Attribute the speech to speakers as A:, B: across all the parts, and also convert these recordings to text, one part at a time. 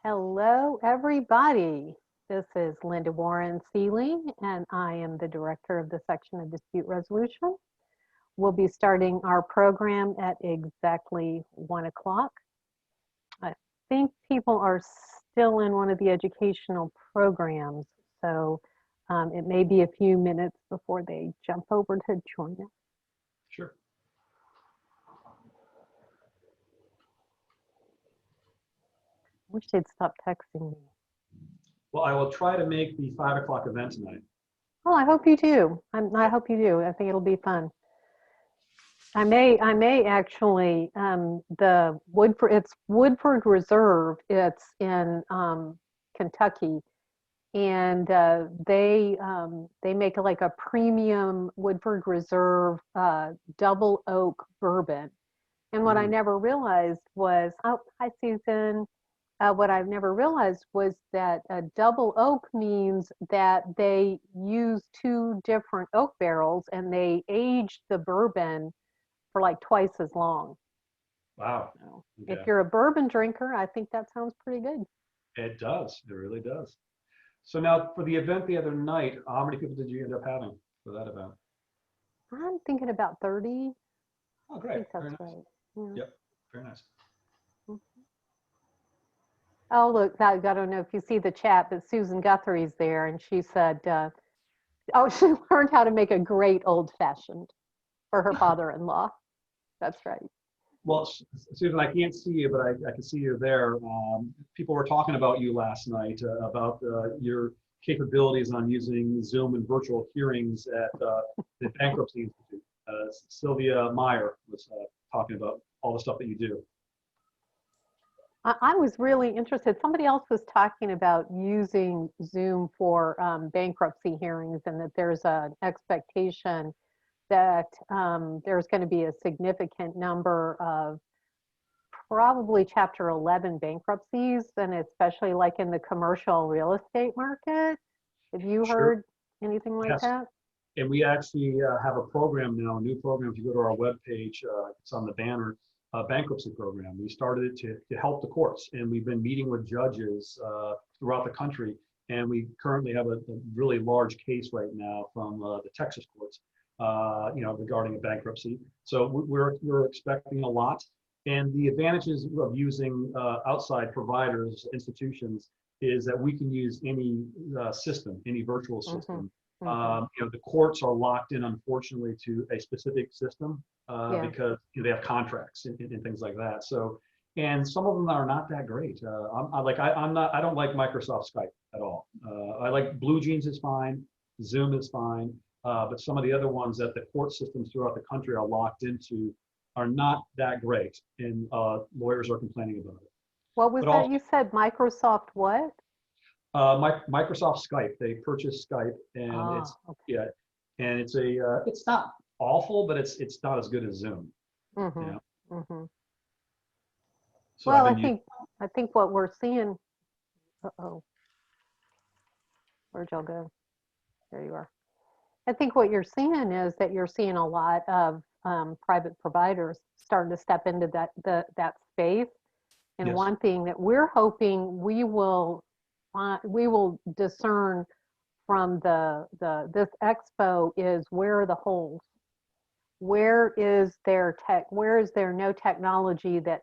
A: Hello, everybody. This is Linda Warren Seeley, and I am the director of the Section of Dispute Resolution. We'll be starting our program at exactly 1 o'clock. I think people are still in one of the educational programs, so it may be a few minutes before they jump over to join us.
B: Sure.
A: I wish they'd stop texting me.
B: Well, I will try to make the 5 o'clock event tonight.
A: Oh, I hope you do. I hope you do. I think it'll be fun. I may actually, it's Woodford Reserve. It's in Kentucky, and they make like a premium Woodford Reserve double oak bourbon. And what I never realized was, oh, hi Susan. What I've never realized was that double oak means that they use 2 different oak barrels and they age the bourbon for like twice as long.
B: Wow.
A: So if you're a bourbon drinker, I think that sounds pretty good.
B: It does. It really does. So now for the event the other night, how many people did you end up having for that event?
A: I'm thinking about 30.
B: Oh, great.
A: I think that's
B: Very nice.
A: right. Yeah.
B: Yep. Very nice.
A: Oh, look, I don't know if you see the chat, but Susan Guthrie's there, and she said, oh, she learned how to make a great old-fashioned for her father-in-law. That's right.
B: Well, Susan, I can't see you, but I can see you there. People were talking about you last night, about your capabilities on using Zoom and virtual hearings at the Bankruptcy Institute. Sylvia Meyer was talking about all the stuff that you do.
A: I was really interested. Somebody else was talking about using Zoom for bankruptcy hearings, and that there's an expectation that there's going to be a significant number of probably Chapter 11 bankruptcies, and especially like in the commercial real estate market. Have you heard anything like that?
B: And we actually have a program now, a new program. If you go to our webpage, it's on the banner. Bankruptcy program. We started it to help the courts, and we've been meeting with judges throughout the country, and we currently have a really large case right now from the Texas courts, regarding a bankruptcy. So we're expecting a lot, and the advantages of using outside providers, institutions, is that we can use any system, any virtual system. The courts are locked in, unfortunately, to a specific system because they have contracts and things like that. So, and some of them are not that great. I don't like Microsoft Skype at all. I like Blue Jeans is fine, Zoom is fine, but some of the other ones that the court systems throughout the country are locked into are not that great, and lawyers are complaining about it.
A: What was that you said? Microsoft what?
B: Microsoft Skype. They purchased Skype, and and it's not awful, but it's not as good as Zoom. So
A: well, I think what we're seeing. Where'd y'all go? There you are. I think what you're seeing is that you're seeing a lot of private providers starting to step into that space. And one thing that we're hoping we will discern from this expo is, where are the holes? Where is there no technology that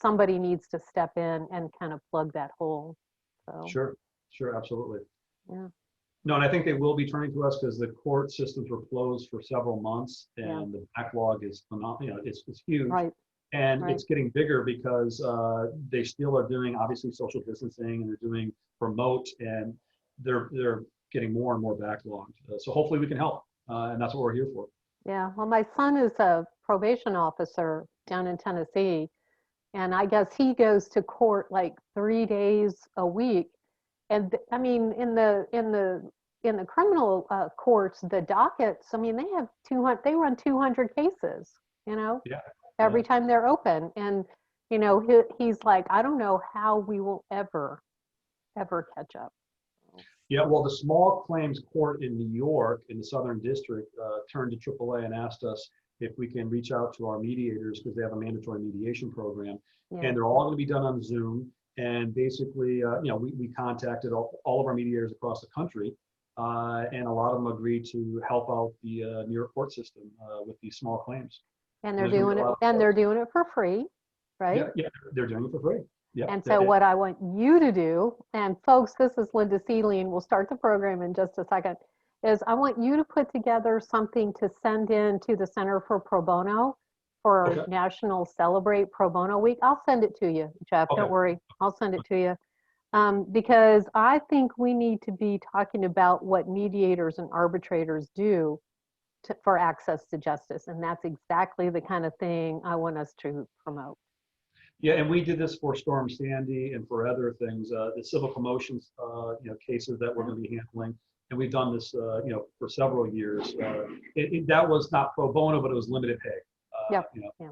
A: somebody needs to step in and kind of plug that hole? So
B: sure, absolutely.
A: Yeah.
B: No, and I think they will be turning to us because the court systems were closed for several months, and the backlog is phenomenal. It's huge.
A: Right.
B: And it's getting bigger because they still are doing, obviously, social distancing, and they're doing remote, and they're getting more and more backlogged. So hopefully we can help, and that's what we're here for.
A: Yeah, well, my son is a probation officer down in Tennessee, and I guess he goes to court like 3 days a week. And I mean, in the criminal courts, the dockets, I mean, they run 200 cases, every time they're open. And, he's like, I don't know how we will ever catch up.
B: Yeah, well, the small claims court in New York, in the Southern District, turned to AAA and asked us if we can reach out to our mediators, because they have a mandatory mediation program,
A: Yeah.
B: and they're all going to be done on Zoom. And basically, you know, we contacted all of our mediators across the country, and a lot of them agreed to help out the New York court system with these small claims.
A: And they're doing it, and they're doing it for free, right?
B: Yeah, yeah, they're doing it for free. Yeah.
A: And so what I want you to do, and folks, this is Linda Seeley, and we'll start the program in just a second, is I want you to put together something to send in to the Center for Pro Bono for National Celebrate Pro Bono Week. I'll send it to you, Jeff. Don't worry. I'll send it to you. Because I think we need to be talking about what mediators and arbitrators do for access to justice. And that's exactly the kind of thing I want us to promote.
B: Yeah, and we did this for Storm Sandy and for other things, the civil commotions, you know, cases that we're going to be handling. And we've done this, you know, for several years. That was not pro bono, but it was limited pay.
A: Yep.
B: You know.
A: Yeah.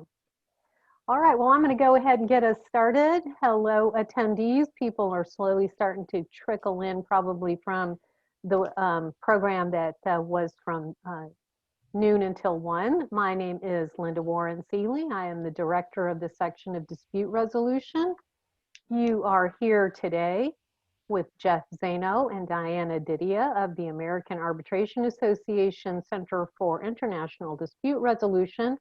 A: All right, well, I'm going to go ahead and get us started. Hello, attendees. People are slowly starting to trickle in, probably from the program that was from noon until 1. My name is Linda Warren Seeley. I am the director of the section of dispute resolution. You are here today with Jeff Zano and Diana Didia of the American Arbitration Association Center for International Dispute Resolution.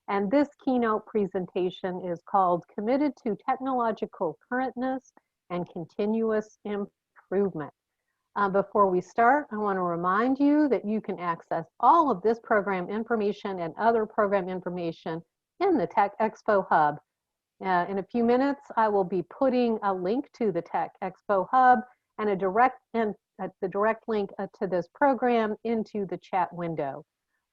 A: And this keynote presentation is called Committed to Technological Currentness and Continuous Improvement. Before we start, I want to remind you that you can access all of this program information and other program information in the Tech Expo Hub. In a few minutes, I will be putting a link to the Tech Expo Hub and the direct link to this program into the chat window.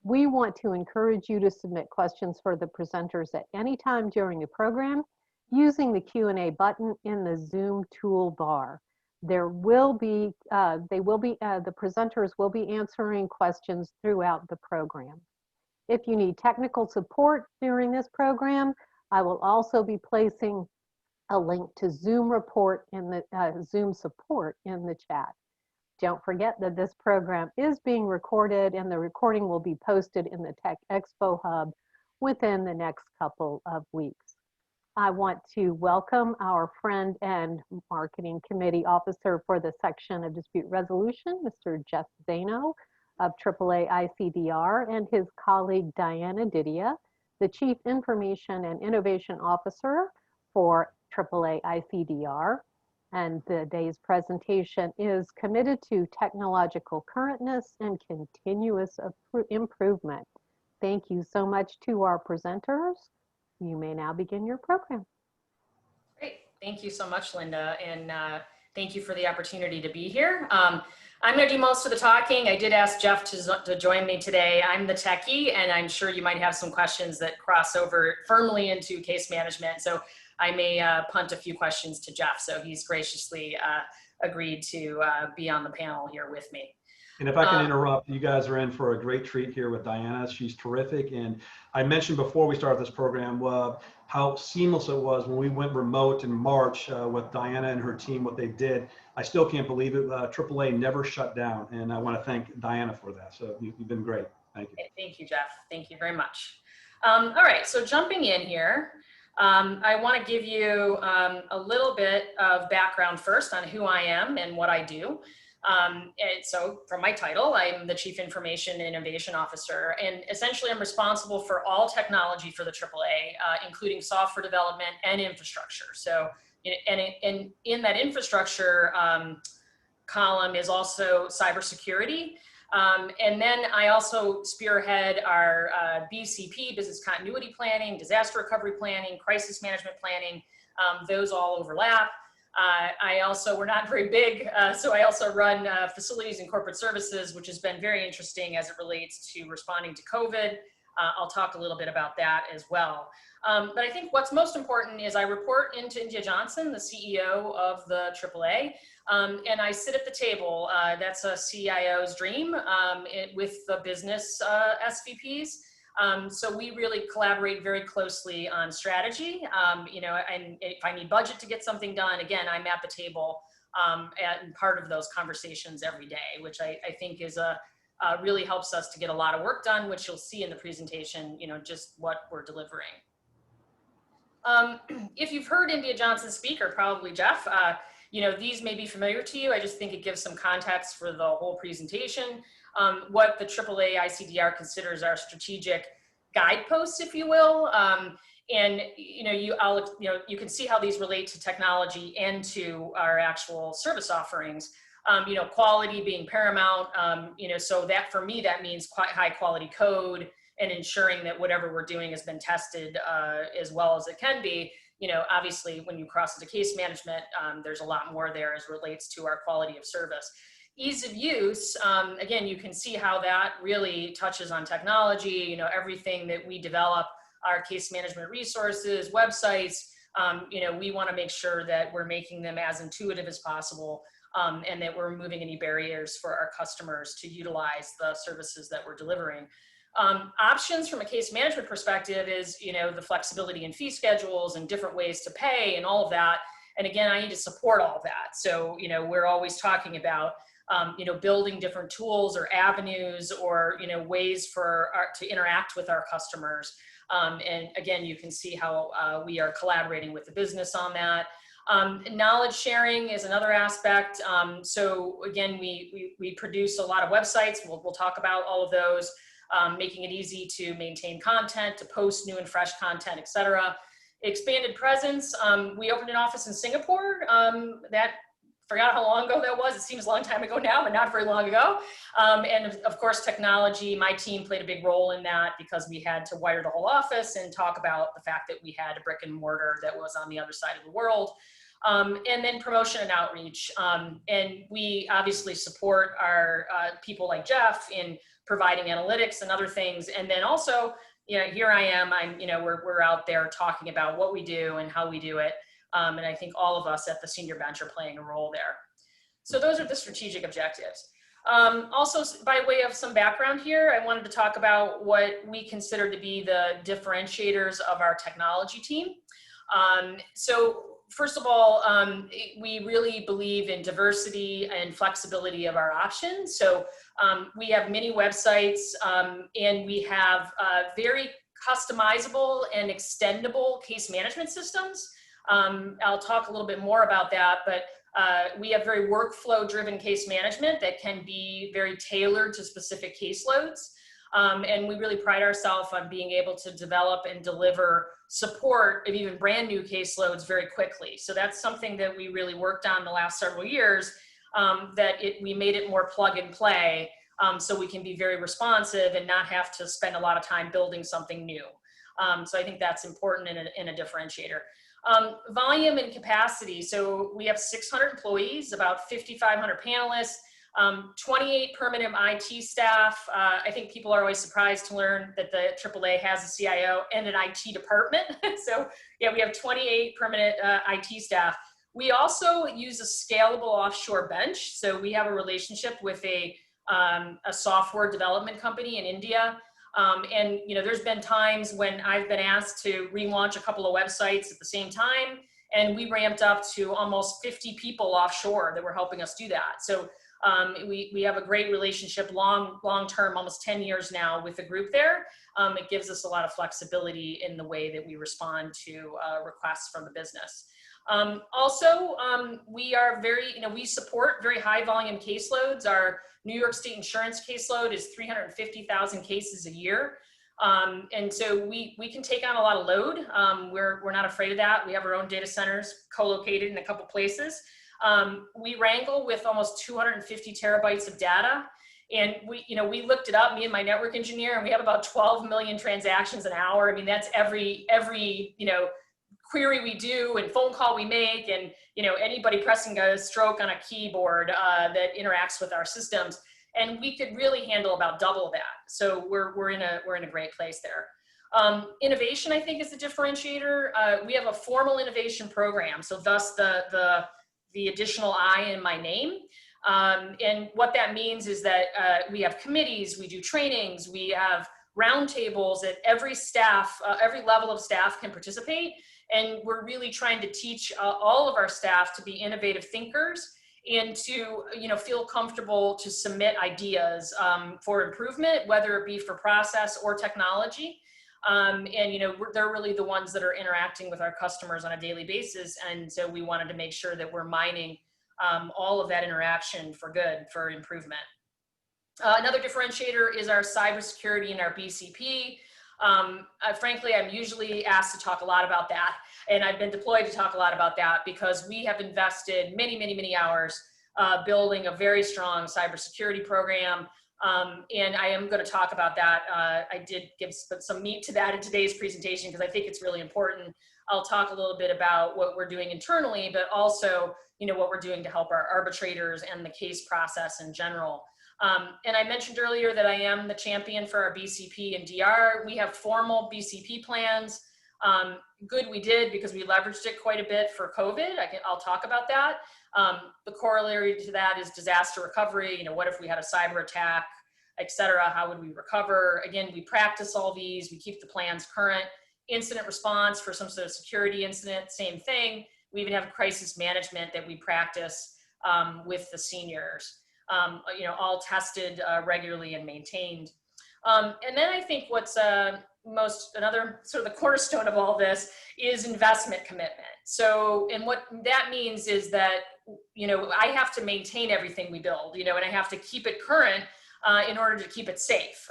A: We want to encourage you to submit questions for the presenters at any time during the program using the Q&A button in the Zoom toolbar. There will be, the presenters will be answering questions throughout the program. If you need technical support during this program, I will also be placing a link to Zoom report in the Zoom support in the chat. Don't forget that this program is being recorded, and the recording will be posted in the Tech Expo Hub within the next couple of weeks. I want to welcome our friend and marketing committee officer for the section of dispute resolution, Mr. Jeff Zano of AAA-ICDR, and his colleague Diana Didia, the Chief Information and Innovation Officer for AAA-ICDR. And today's presentation is committed to technological currentness and continuous improvement. Thank you so much to our presenters. You may now begin your program.
C: Great. Thank you so much, Linda. And thank you for the opportunity to be here. I'm going to do most of the talking. I did ask Jeff to join me today. I'm the techie, and I'm sure you might have some questions that cross over firmly into case management. So I may punt a few questions to Jeff. So he's graciously agreed to be on the panel here with me.
B: And if I can interrupt, you guys are in for a great treat here with Diana. She's terrific. And I mentioned before we started this program how seamless it was when we went remote in March with Diana and her team, what they did. I still can't believe it. AAA never shut down. And I want to thank Diana for that. So you've been great. Thank you.
C: Okay, thank you, Jeff. Thank you very much. All right, so jumping in here, I want to give you a little bit of background first on who I am and what I do. And so from my title, I'm the Chief Information and Innovation Officer, and essentially I'm responsible for all technology for the AAA, including software development and infrastructure. So, and in that infrastructure column is also cybersecurity. And then I also spearhead our BCP, business continuity planning, disaster recovery planning, crisis management planning. Those all overlap. We're not very big, so I also run facilities and corporate services, which has been very interesting as it relates to responding to COVID. I'll talk a little bit about that as well. But I think what's most important is I report into India Johnson, the CEO of the AAA, and I sit at the table. That's a CIO's dream with the business SVPs. So we really collaborate very closely on strategy. You know, and if I need budget to get something done, again, I'm at the table and part of those conversations every day, which I think is a really helps us to get a lot of work done, which you'll see in the presentation, just what we're delivering. If you've heard India Johnson speak, or probably Jeff, these may be familiar to you. I just think it gives some context for the whole presentation. What the AAA-ICDR considers our strategic guideposts, if you will. And you can see how these relate to technology and to our actual service offerings. Quality being paramount. So that for me, that means quite high quality code and ensuring that whatever we're doing has been tested as well as it can be. Obviously when you cross into case management, there's a lot more there as relates to our quality of service. Ease of use, again, you can see how that really touches on technology, everything that we develop, our case management resources, websites, we want to make sure that we're making them as intuitive as possible, and that we're removing any barriers for our customers to utilize the services that we're delivering. Options from a case management perspective is, the flexibility in fee schedules and different ways to pay and all of that. And again, I need to support all of that. So, we're always talking about, building different tools or avenues or, ways to interact with our customers. And again, you can see how we are collaborating with the business on that. Knowledge sharing is another aspect. So again, we produce a lot of websites. We'll talk about all of those, making it easy to maintain content, to post new and fresh content, etc. Expanded presence. We opened an office in Singapore. Forgot how long ago that was. It seems a long time ago now, but not very long ago. And of course, technology, my team played a big role in that because we had to wire the whole office and talk about the fact that we had a brick and mortar that was on the other side of the world. And then promotion and outreach. And we obviously support our people like Jeff in providing analytics and other things. And then also, here I am, we're out there talking about what we do and how we do it. And I think all of us at the senior bench are playing a role there. So those are the strategic objectives. Also, by way of some background here, I wanted to talk about what we consider to be the differentiators of our technology team. So first of all, we really believe in diversity and flexibility of our options. So we have many websites and we have very customizable and extendable case management systems. I'll talk a little bit more about that, but we have very workflow-driven case management that can be very tailored to specific caseloads. And we really pride ourselves on being able to develop and deliver support of even brand new caseloads very quickly. So that's something that we really worked on the last several years, we made it more plug and play, so we can be very responsive and not have to spend a lot of time building something new. So I think that's important in a differentiator. Volume and capacity. So we have 600 employees, about 5,500 panelists, 28 permanent IT staff. I think people are always surprised to learn that the AAA has a CIO and an IT department. So yeah, we have 28 permanent IT staff. We also use a scalable offshore bench. So we have a relationship with a software development company in India. And there's been times when I've been asked to relaunch a couple of websites at the same time, and we ramped up to almost 50 people offshore that were helping us do that. So we have a great relationship, long-term, almost 10 years now with the group there. It gives us a lot of flexibility in the way that we respond to requests from the business. We are we support very high volume caseloads. Our New York State insurance caseload is 350,000 cases a year. And so we can take on a lot of load. We're not afraid of that. We have our own data centers co-located in a couple places. We wrangle with almost 250 terabytes of data. And we looked it up, me and my network engineer, and we have about 12 million transactions an hour. I mean, that's every query we do and phone call we make, and anybody pressing a stroke on a keyboard that interacts with our systems, and we could really handle about double that. So we're in a great place there. Innovation, I think, is a differentiator. We have a formal innovation program, so thus the additional I in my name. And what that means is that we have committees, we do trainings, we have roundtables that every level of staff can participate. And we're really trying to teach all of our staff to be innovative thinkers and to, you know, feel comfortable to submit ideas for improvement, whether it be for process or technology. And, you know, they're really the ones that are interacting with our customers on a daily basis. And so we wanted to make sure that we're mining all of that interaction for good, for improvement. Another differentiator is our cybersecurity and our BCP. Frankly, I'm usually asked to talk a lot about that, and I've been deployed to talk a lot about that because we have invested many hours building a very strong cybersecurity program. And I am going to talk about that. I did give some meat to that in today's presentation because I think it's really important. I'll talk a little bit about what we're doing internally, but also, you know, what we're doing to help our arbitrators and the case process in general. And I mentioned earlier that I am the champion for our BCP and DR. We have formal BCP plans. Good we did because we leveraged it quite a bit for COVID. I'll talk about that. The corollary to that is disaster recovery. You know, what if we had a cyber attack, et cetera? How would we recover? Again, we practice all these. We keep the plans current. Incident response for some sort of security incident, same thing. We even have crisis management that we practice with the seniors. You know, all tested regularly and maintained. And then I think what's another sort of the cornerstone of all this is investment commitment. So, and what that means is that, you know, I have to maintain everything we build, you know, and I have to keep it current in order to keep it safe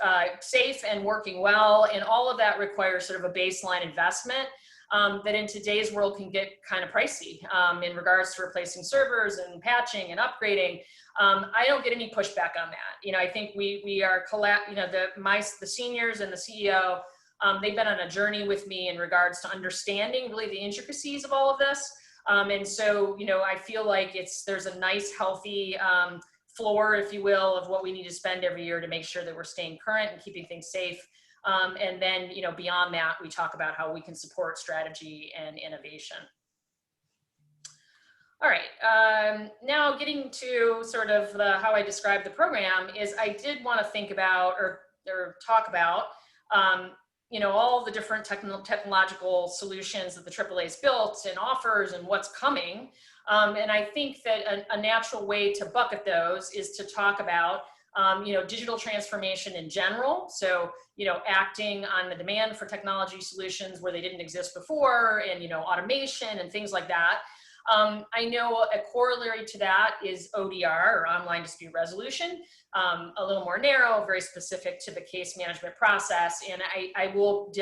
C: and working well. And all of that requires sort of a baseline investment that in today's world can get kind of pricey in regards to replacing servers and patching and upgrading. I don't get any pushback on that. You know, I think we are, you know, the seniors and the CEO, they've been on a journey with me in regards to understanding really the intricacies of all of this. And so, you know, I feel like there's a nice, healthy floor, if you will, of what we need to spend every year to make sure that we're staying current and keeping things safe. And then, you know, beyond that, we talk about how we can support strategy and innovation. All right, now getting to sort of how I describe the program is I did want to think about or talk about, you know, all the different technological solutions that the AAA's built and offers and what's coming. And I think that a natural way to bucket those is to talk about you know, digital transformation in general. So, you know, acting on the demand for technology solutions where they didn't exist before, and, you know, automation and things like that. I know a corollary to that is ODR, or online dispute resolution, a little more narrow, very specific to the case management process. And I will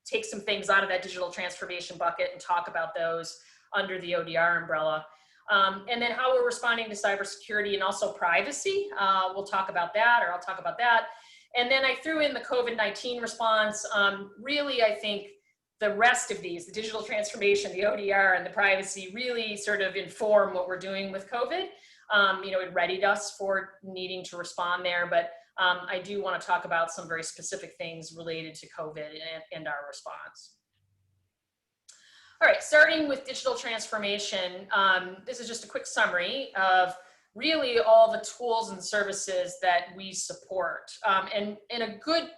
C: take some things out of that digital transformation bucket and talk about those under the ODR umbrella. And then how we're responding to cybersecurity and also privacy. We'll talk about that, or I'll talk about that. And then I threw in the COVID-19 response. Really, I think the rest of these, the digital transformation, the ODR, and the privacy really sort of inform what we're doing with COVID. You know, it readied us for needing to respond there, but I do want to talk about some very specific things related to COVID and our response. All right, starting with digital transformation, this is just a quick summary of really all the tools and services that we support. And a good,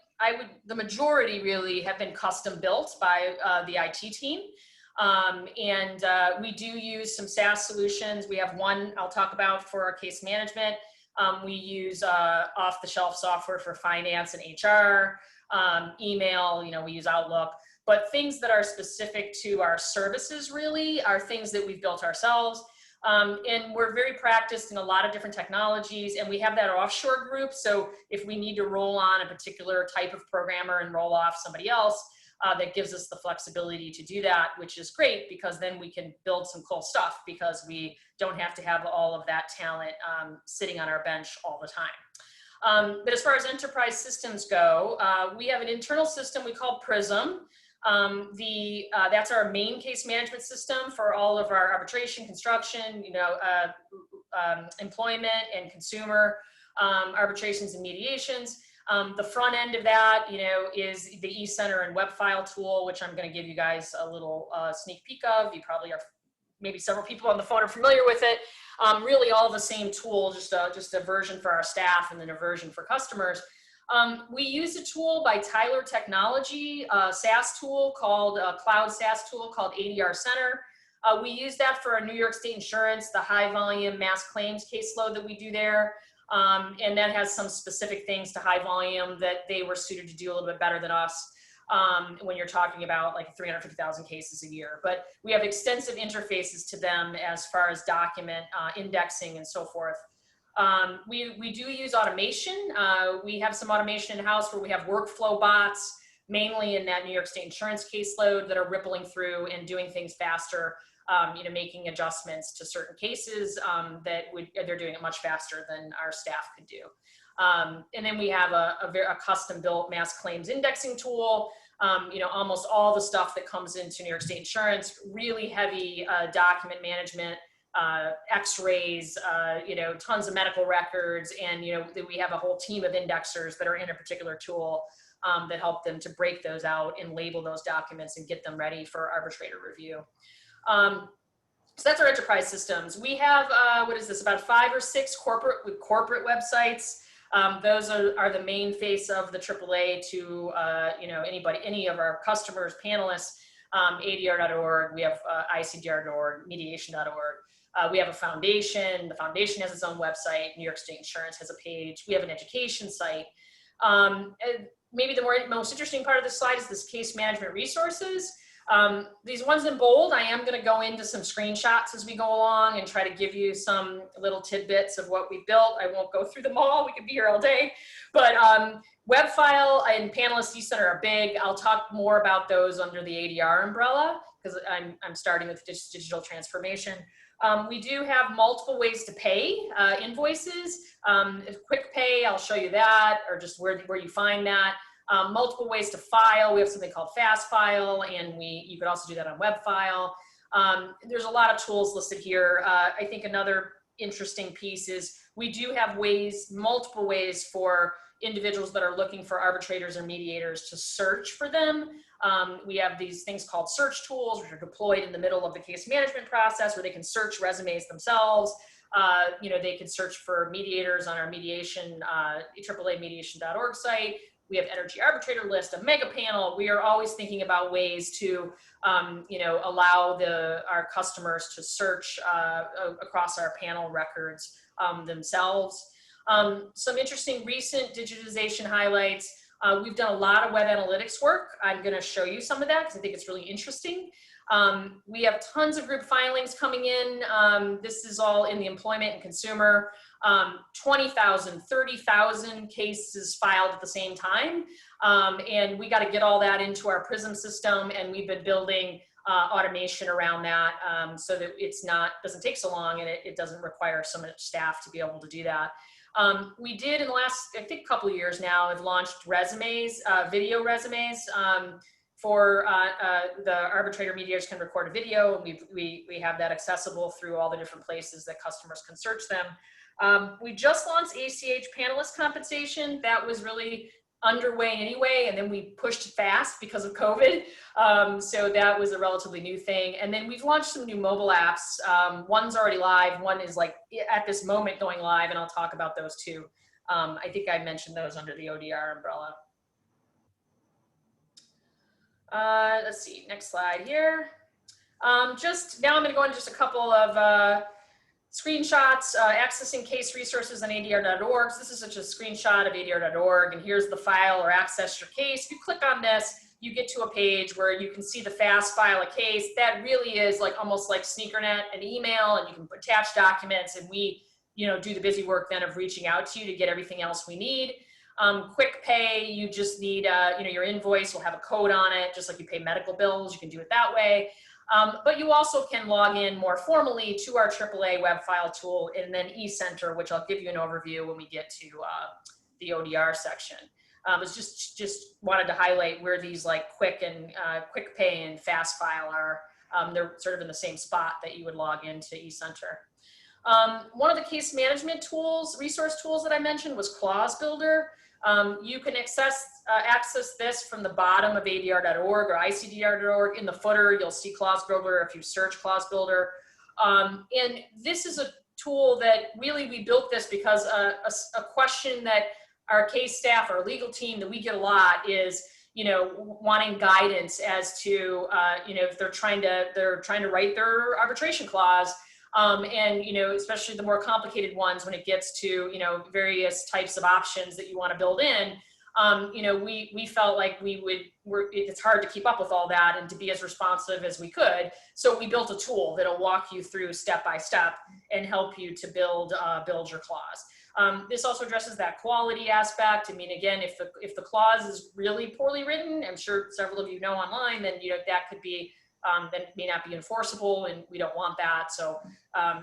C: the majority really have been custom built by the IT team. And we do use some SaaS solutions. We have one I'll talk about for our case management. We use off-the-shelf software for finance and HR, email, you know, we use Outlook. But things that are specific to our services really are things that we've built ourselves. And we're very practiced in a lot of different technologies, and we have that offshore group. So if we need to roll on a particular type of programmer and roll off somebody else, that gives us the flexibility to do that, which is great because then we can build some cool stuff because we don't have to have all of that talent sitting on our bench all the time. But as far as enterprise systems go, we have an internal system we call Prism. That's our main case management system for all of our arbitration, construction, you know, employment and consumer arbitrations and mediations. The front end of that, you know, is the ECENTER and WEBFILE tool, which I'm going to give you guys a little sneak peek of. You probably are, maybe several people on the phone are familiar with it. Really all the same tool, just a version for our staff and then a version for customers. We use a tool by Tyler Technology, a SaaS tool called, cloud SaaS tool called ADR Center. We use that for our New York State Insurance, the high volume mass claims caseload that we do there. And that has some specific things to high volume that they were suited to do a little bit better than us when you're talking about like 350,000 cases a year. But we have extensive interfaces to them as far as document indexing and so forth. We do use automation. We have some automation in-house where we have workflow bots, mainly in that New York State Insurance caseload, that are rippling through and doing things faster. You know, making adjustments to certain cases that they're doing it much faster than our staff could do. And then we have a custom-built mass claims indexing tool. You know, almost all the stuff that comes into New York State Insurance, really heavy document management, X-rays, you know, tons of medical records, and you know, we have a whole team of indexers that are in a particular tool that help them to break those out and label those documents and get them ready for arbitrator review. So that's our enterprise systems. We have, what is this, about 5 or 6 corporate websites. Those are the main face of the AAA to, you know, any of our customers, panelists, ADR.org, we have ICDR.org, mediation.org. We have a foundation. The foundation has its own website. New York State Insurance has a page. We have an education site. Maybe the most interesting part of this slide is this case management resources. These ones in bold, I am going to go into some screenshots as we go along and try to give you some little tidbits of what we built. I won't go through them all. We could be here all day. But WEBFILE and PANELIST ECENTER are big. I'll talk more about those under the ADR umbrella because I'm starting with digital transformation. We do have multiple ways to pay invoices. Quick pay, I'll show you that, or just where you find that. Multiple ways to file. We have something called Fast File, and you could also do that on WEBFILE. There's a lot of tools listed here. I think another interesting piece is we do have multiple ways for individuals that are looking for arbitrators or mediators to search for them. We have these things called search tools, which are deployed in the middle of the case management process, where they can search resumes themselves. You know, they can search for mediators on our mediation, AAA-mediation.org site. We have energy arbitrator list, a mega panel. We are always thinking about ways to, you know, allow our customers to search across our panel records themselves. Some interesting recent digitization highlights. We've done a lot of web analytics work. I'm going to show you some of that because I think it's really interesting. We have tons of group filings coming in. This is all in the employment and consumer. 20,000, 30,000 cases filed at the same time. And we got to get all that into our PRISM system, and we've been building automation around that so that doesn't take so long, and it doesn't require so much staff to be able to do that. We did in the last, I think, couple of years now, have launched resumes, video resumes. For the arbitrator mediators can record a video. We have that accessible through all the different places that customers can search them. We just launched ACH panelist compensation. That was really underway anyway, and then we pushed fast because of COVID. So that was a relatively new thing. And then we've launched some new mobile apps. One's already live. One is like at this moment going live, and I'll talk about those too. I think I mentioned those under the ODR umbrella. Let's see, next slide here. Just now I'm going to go into just a couple of screenshots, accessing case resources on ADR.org. So this is just a screenshot of ADR.org, and here's the file or access your case. If you click on this, you get to a page where you can see the fast file a case. That really is like almost like SneakerNet, an email, and you can attach documents, and we, you know, do the busy work then of reaching out to you to get everything else we need. Quick pay, you just need, you know, your invoice will have a code on it, just like you pay medical bills. You can do it that way. But you also can log in more formally to our AAA WEBFILE tool, and then ECENTER, which I'll give you an overview when we get to the ODR section. It's just wanted to highlight where these like quick pay and fast file are. They're sort of in the same spot that you would log into ECENTER. One of the case management tools, resource tools that I mentioned was CLAUSEBUILDER. You can access this from the bottom of ADR.org or ICDR.org. In the footer, you'll see CLAUSEBUILDER if you search CLAUSEBUILDER. And this is a tool that really we built this because a question that our case staff, our legal team that we get a lot is, you know, wanting guidance as to, you know, if they're trying to write their arbitration clause. And, you know, especially the more complicated ones when it gets to, you know, various types of options that you want to build in, you know, we felt like it's hard to keep up with all that and to be as responsive as we could. So we built a tool that'll walk you through step by step and help you to build your clause. This also addresses that quality aspect. I mean, again, if the clause is really poorly written, I'm sure several of you know online, then, you know, that could be, that may not be enforceable, and we don't want that. So,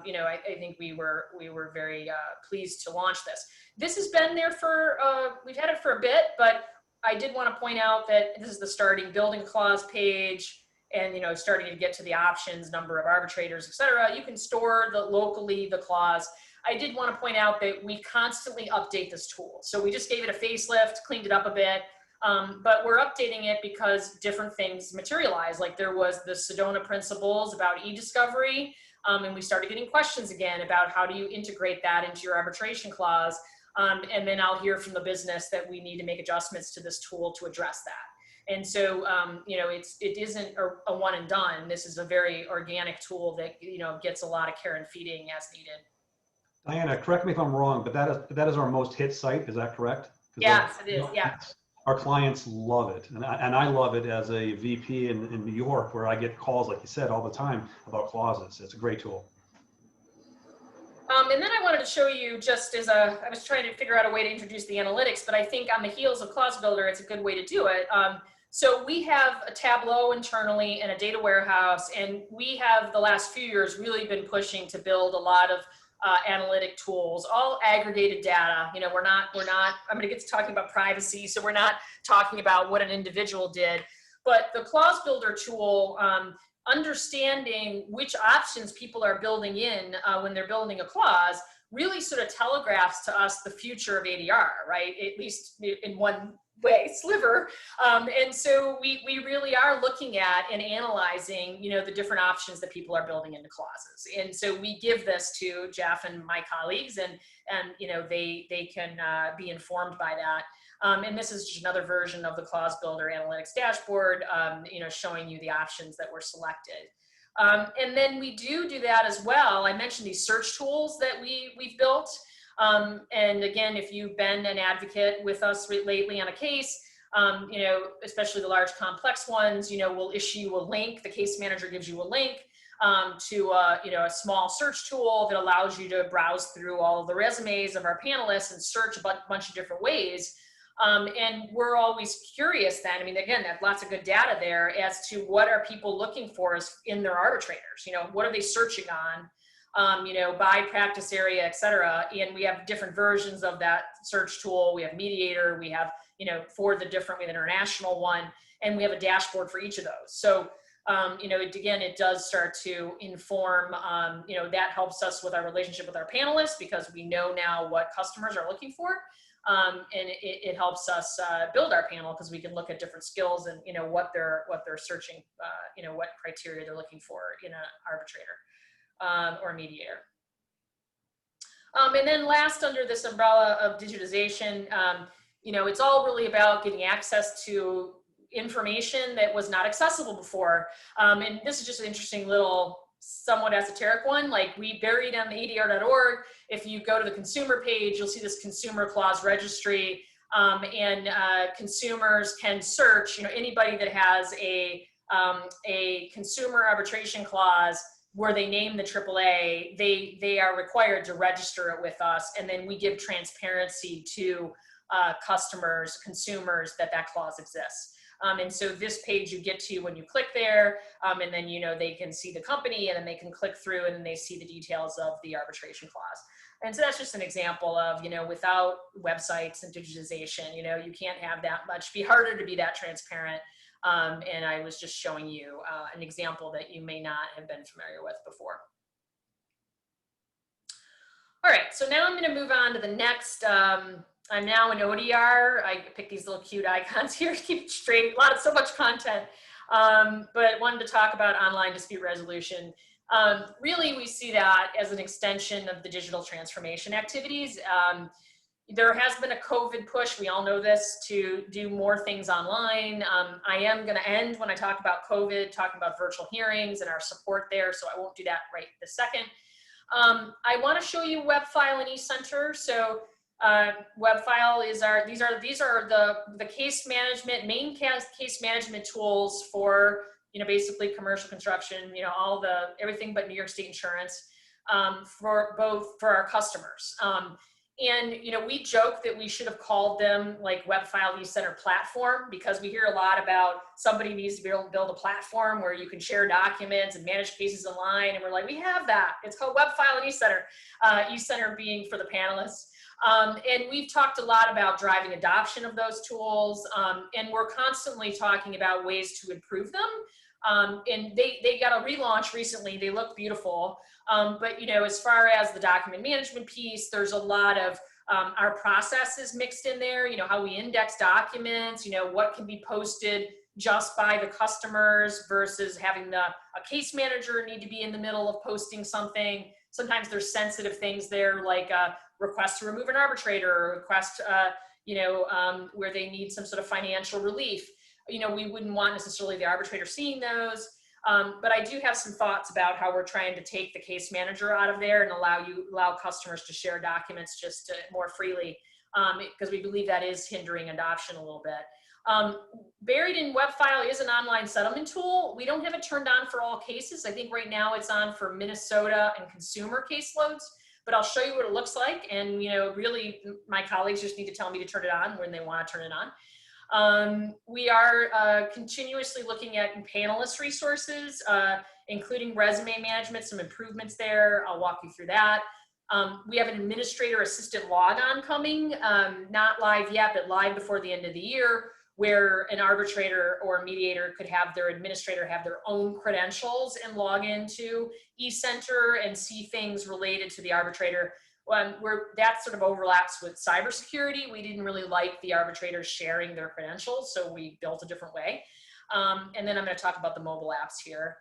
C: you know, I think we were very pleased to launch this. This has been there for, we've had it for a bit, but I did want to point out that this is the starting building clause page, and, you know, starting to get to the options, number of arbitrators, et cetera. You can store locally the clause. I did want to point out that we constantly update this tool. So we just gave it a facelift, cleaned it up a bit. But we're updating it because different things materialize. Like there was the Sedona principles about e-discovery, and we started getting questions again about how do you integrate that into your arbitration clause. And then I'll hear from the business that we need to make adjustments to this tool to address that. And so, you know, it isn't a one and done. This is a very organic tool that, you know, gets a lot of care and feeding as needed.
B: Diana, correct me if I'm wrong, but that is our most hit site. Is that correct?
C: Yes, it is. Yeah.
B: Our clients love it, and I love it as a VP in New York, where I get calls, like you said, all the time about clauses. It's a great tool.
C: And then I wanted to show you, just as I was trying to figure out a way to introduce the analytics, but I think on the heels of CLAUSEBUILDER, it's a good way to do it. So we have a Tableau internally and a data warehouse, and we have the last few years really been pushing to build a lot of analytic tools, all aggregated data. You know, we're not, I'm gonna get to talking about privacy, so we're not talking about what an individual did, but the CLAUSEBUILDER tool, understanding which options people are building in when they're building a clause really sort of telegraphs to us the future of ADR, right? At least in one way, sliver. And so we really are looking at and analyzing, you know, the different options that people are building into clauses. And so we give this to Jeff and my colleagues, and you know, they can be informed by that. And this is just another version of the CLAUSEBUILDER analytics dashboard, you know, showing you the options that were selected. And then we do that as well. I mentioned these search tools that we've built. And again, if you've been an advocate with us lately on a case, you know, especially the large complex ones, you know, we'll issue you a link. The case manager gives you a link to you know, a small search tool that allows you to browse through all of the resumes of our panelists and search a bunch of different ways. And we're always curious then, I mean, again, there's lots of good data there as to what are people looking for in their arbitrators, you know, what are they searching on, you know, by practice area, et cetera. And we have different versions of that search tool. We have Mediator, we have, you know, for the different, we have international one, and we have a dashboard for each of those. So, you know, again, it does start to inform, you know, that helps us with our relationship with our panelists because we know now what customers are looking for. And it helps us build our panel because we can look at different skills and, you know, what they're searching, you know, what criteria they're looking for in an arbitrator or a mediator. And then last, under this umbrella of digitization, you know, it's all really about getting access to information that was not accessible before. And this is just an interesting little somewhat esoteric one, like we buried on the ADR.org. If you go to the consumer page, you'll see this consumer clause registry, and consumers can search, you know, anybody that has a consumer arbitration clause where they name the AAA, they are required to register it with us, and then we give transparency to customers, consumers, that clause exists. And so this page you get to when you click there, and then, you know, they can see the company, and then they can click through, and then they see the details of the arbitration clause. And so that's just an example of, you know, without websites and digitization, you know, you can't have that much, be harder to be that transparent. And I was just showing you an example that you may not have been familiar with before. All right, so now I'm going to move on to the next. I'm now in ODR. I picked these little cute icons here to keep it straight. So much content, but wanted to talk about online dispute resolution. Really, we see that as an extension of the digital transformation activities. There has been a COVID push, we all know this, to do more things online. I am going to end when I talk about COVID, talking about virtual hearings and our support there, so I won't do that right this second. I want to show you WEBFILE and ECENTER. So WEBFILE is these are the case management, main case management tools for, basically commercial construction, everything but New York State insurance, for our customers. And, we joke that we should have called them like WEBFILE ECENTER platform, because we hear a lot about somebody needs to be able to build a platform where you can share documents and manage cases online. And we're like, we have that. It's called WEBFILE and ECENTER, ECENTER being for the panelists. And we've talked a lot about driving adoption of those tools. And we're constantly talking about ways to improve them. And they got a relaunch recently. They look beautiful. But, as far as the document management piece, there's a lot of our processes mixed in there, how we index documents, what can be posted just by the customers versus having a case manager need to be in the middle of posting something. Sometimes there's sensitive things there, like a request to remove an arbitrator, or request, where they need some sort of financial relief. We wouldn't want necessarily the arbitrator seeing those. But I do have some thoughts about how we're trying to take the case manager out of there and allow customers to share documents just more freely, because we believe that is hindering adoption a little bit. Buried in WEBFILE is an online settlement tool. We don't have it turned on for all cases. I think right now it's on for Minnesota and consumer caseloads, but I'll show you what it looks like. And, really my colleagues just need to tell me to turn it on when they want to turn it on. We are continuously looking at panelist resources, including resume management, some improvements there. I'll walk you through that. We have an administrator assistant logon coming, not live yet, but live before the end of the year, where an arbitrator or a mediator could have their administrator have their own credentials and log into ECENTER and see things related to the arbitrator. Where that sort of overlaps with cybersecurity. We didn't really like the arbitrators sharing their credentials, so we built a different way. And then I'm going to talk about the mobile apps here.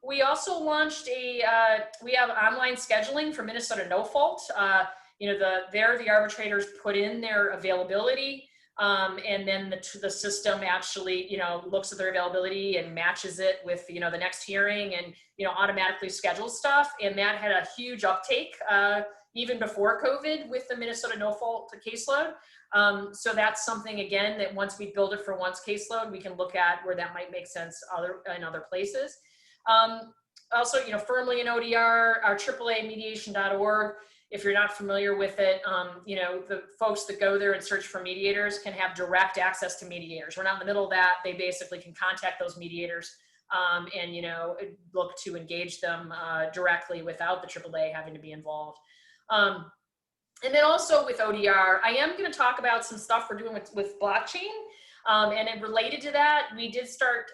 C: We also launched we have online scheduling for Minnesota No Fault. The arbitrators put in their availability, and then the system actually, looks at their availability and matches it with, the next hearing, and, automatically schedules stuff. And that had a huge uptake, even before COVID, with the Minnesota No Fault caseload. So that's something, again, that once we build it for one's caseload, we can look at where that might make sense in other places. Also, firmly in ODR, our AAA-mediation.org. If you're not familiar with it, the folks that go there and search for mediators can have direct access to mediators. We're not in the middle of that. They basically can contact those mediators and, look to engage them directly without the AAA having to be involved. And then also with ODR, I am going to talk about some stuff we're doing with blockchain. And then related to that, we did start,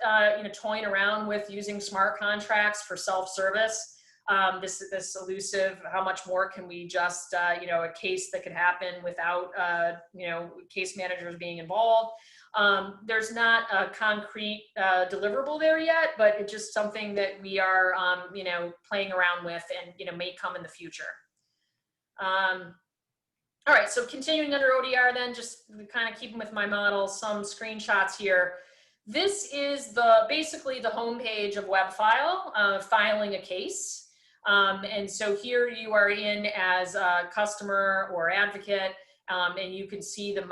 C: toying around with using smart contracts for self-service. This elusive, how much more can we just, a case that could happen without, case managers being involved. There's not a concrete deliverable there yet, but it's just something that we are, playing around with and, may come in the future. All right, so continuing under ODR then, just kind of keeping with my model, some screenshots here. This is basically the homepage of WEBFILE, filing a case. And so here you are in as a customer or advocate, and you can see the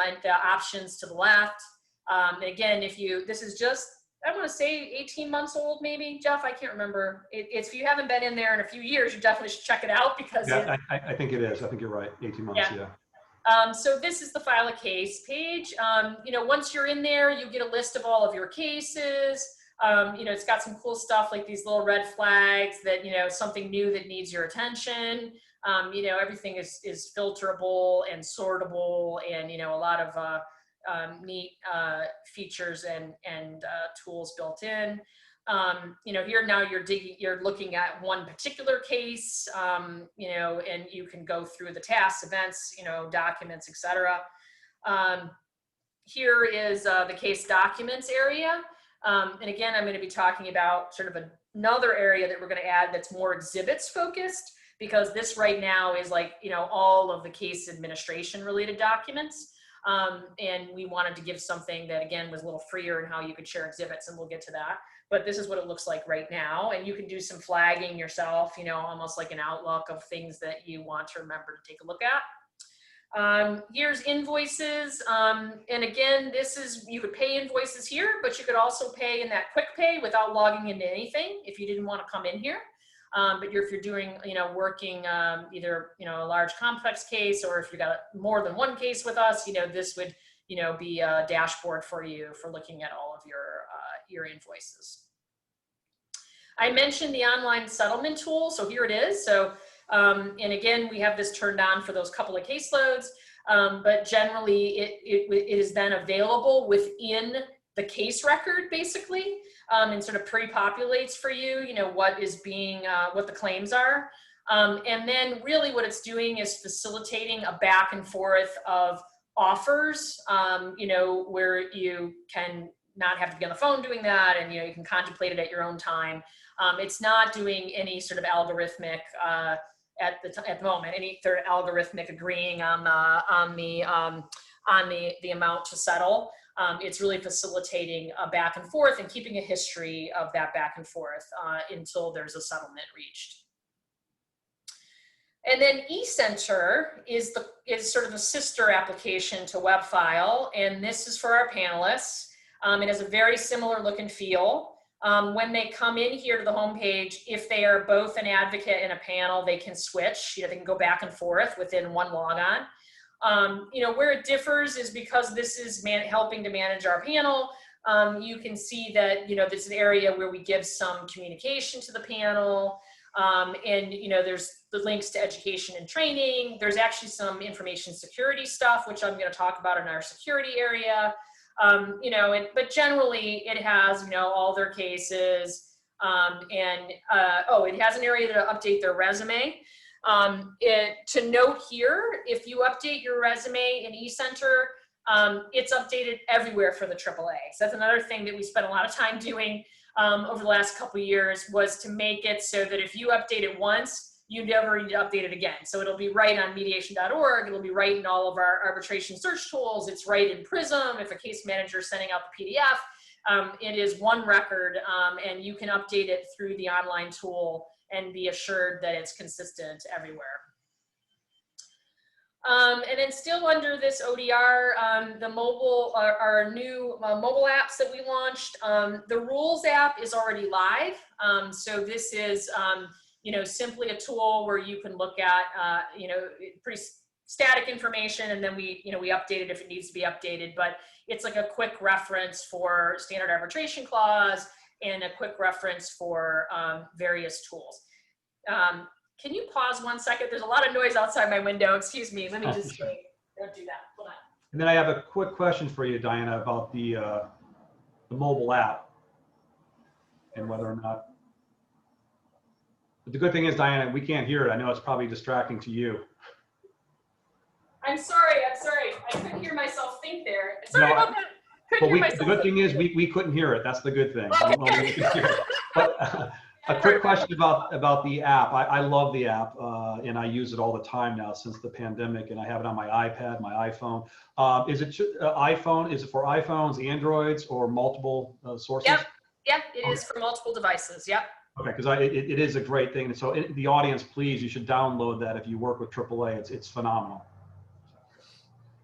C: options to the left. And again, this is just, I want to say 18 months old, maybe, Jeff, I can't remember. If you haven't been in there in a few years, you definitely should check it out, because
B: I think it is. I think you're right. 18 months,
C: yeah. So this is the file a case page. Once you're in there, you get a list of all of your cases. It's got some cool stuff like these little red flags that, something new that needs your attention. Everything is filterable and sortable, and, a lot of neat features and tools built in. Here now you're looking at one particular case, and you can go through the tasks, events, documents, etc. Here is the case documents area. And again, I'm going to be talking about sort of another area that we're going to add that's more exhibits focused. because this right now is like, you know, all of the case administration related documents. And we wanted to give something that, again, was a little freer in how you could share exhibits, and we'll get to that. But this is what it looks like right now. And you can do some flagging yourself, you know, almost like an outlook of things that you want to remember to take a look at. Here's invoices. And again, this is, you could pay invoices here, but you could also pay in that quick pay without logging into anything if you didn't want to come in here. But if you're doing, you know, working either, you know, a large complex case, or if you got more than one case with us, you know, this would, you know, be a dashboard for you for looking at all of your invoices. I mentioned the online settlement tool, so here it is. So, and again, we have this turned on for those couple of caseloads, but generally it is then available within the case record, basically, and sort of pre-populates for you, you know, what is being, what the claims are. And then really what it's doing is facilitating a back and forth of offers, you know, where you can not have to be on the phone doing that, and, you know, you can contemplate it at your own time. It's not doing any sort of algorithmic, at the moment, any sort of algorithmic agreeing on the amount to settle. It's really facilitating a back and forth and keeping a history of that back and forth until there's a settlement reached. And then ECENTER is sort of the sister application to WEBFILE, and this is for our panelists. It has a very similar look and feel. When they come in here to the homepage, if they are both an advocate and a panel, they can switch. You know, they can go back and forth within one logon. You know, where it differs is because this is helping to manage our panel. You can see that, you know, this is an area where we give some communication to the panel. And, you know, there's the links to education and training. There's actually some information security stuff, which I'm going to talk about in our security area. You know, but generally it has, you know, all their cases. It has an area to update their resume. To note here, if you update your resume in ECENTER, it's updated everywhere for the AAA. So that's another thing that we spent a lot of time doing over the last couple of years, was to make it so that if you update it once, you never need to update it again. So it'll be right on mediation.org. It'll be right in all of our arbitration search tools. It's right in Prism. If a case manager is sending out the PDF, it is one record, and you can update it through the online tool and be assured that it's consistent everywhere. And then still under this ODR, the mobile, our new mobile apps that we launched, the rules app is already live. So this is, you know, simply a tool where you can look at, you know, pretty static information, and then we, you know, we update it if it needs to be updated, but it's like a quick reference for standard arbitration clause and a quick reference for various tools. Can you pause 1 second? There's a lot of noise outside my window. Excuse me. Let me just don't do that. Hold on.
B: And then I have a quick question for you, Diana, about the mobile app and whether or not. But the good thing is, Diana, we can't hear it. I know it's probably distracting to you.
C: I'm sorry. I couldn't hear myself think there. Sorry about that.
B: The good thing is we couldn't hear it. That's the good thing.
C: Okay.
B: But a quick question about the app. I love the app, and I use it all the time now since the pandemic, and I have it on my iPad, my iPhone. Is it iPhone? Is it for iPhones, Androids, or multiple sources?
C: Yep. Yeah, it is for multiple devices. Yep.
B: Okay, because it is a great thing. And so the audience, please, you should download that if you work with AAA. It's phenomenal.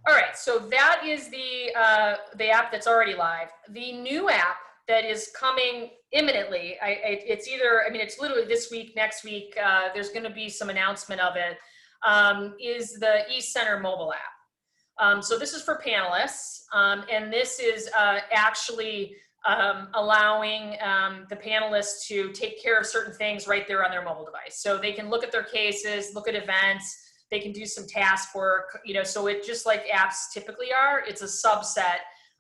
C: All right, so that is the app that's already live. The new app that is coming imminently, it's either, I mean, it's literally this week, next week, there's going to be some announcement of it, is the ECENTER mobile app. So this is for panelists, and this is actually allowing the panelists to take care of certain things right there on their mobile device. So they can look at their cases, look at events, they can do some task work, you know, so it just like apps typically are, it's a subset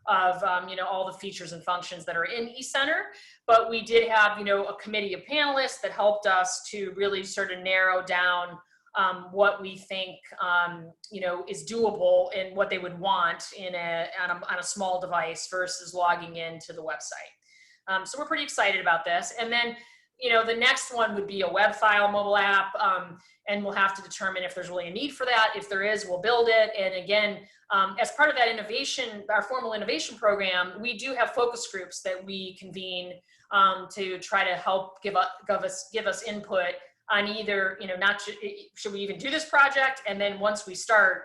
C: of, you know, all the features and functions that are in ECENTER. But we did have, you know, a committee of panelists that helped us to really sort of narrow down what we think, you know, is doable and what they would want in on a small device versus logging into the website. So we're pretty excited about this. And then, the next one would be a WEBFILE mobile app, and we'll have to determine if there's really a need for that. If there is, we'll build it. And again, as part of that innovation, our formal innovation program, we do have focus groups that we convene to try to help give us input on either, should we even do this project? And then once we start,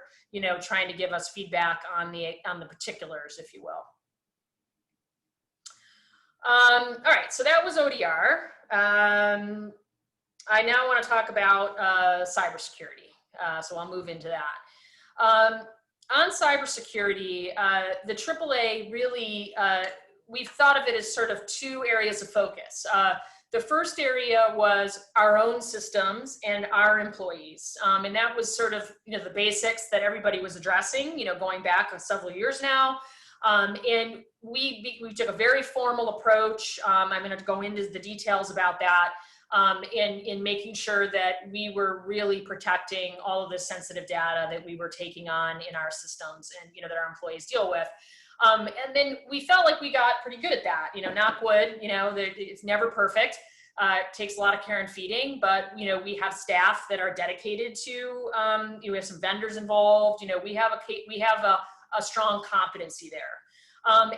C: trying to give us feedback on the particulars, if you will. All right, so that was ODR. I now want to talk about cybersecurity. So I'll move into that. On cybersecurity, the AAA really, we've thought of it as sort of two areas of focus. The first area was our own systems and our employees. And that was sort of, the basics that everybody was addressing, going back several years now. And we took a very formal approach. I'm going to go into the details about that in making sure that we were really protecting all of this sensitive data that we were taking on in our systems and, that our employees deal with. And then we felt like we got pretty good at that, knock wood, it's never perfect. It takes a lot of care and feeding, but, we have staff that are dedicated to, we have some vendors involved, we have a strong competency there.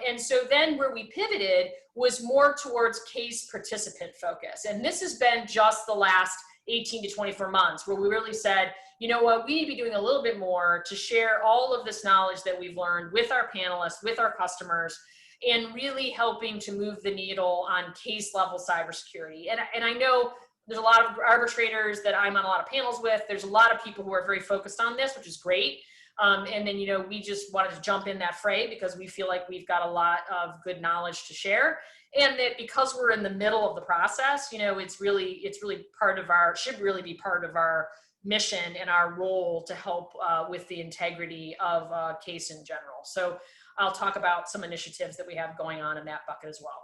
C: And so then where we pivoted was more towards case participant focus. And this has been just the last 18 to 24 months where we really said, you know what, we need to be doing a little bit more to share all of this knowledge that we've learned with our panelists, with our customers, and really helping to move the needle on case level cybersecurity. And I know there's a lot of arbitrators that I'm on a lot of panels with. There's a lot of people who are very focused on this, which is great. And then, we just wanted to jump in that fray because we feel like we've got a lot of good knowledge to share. And that because we're in the middle of the process, it's really should really be part of our mission and our role to help with the integrity of case in general. So I'll talk about some initiatives that we have going on in that bucket as well.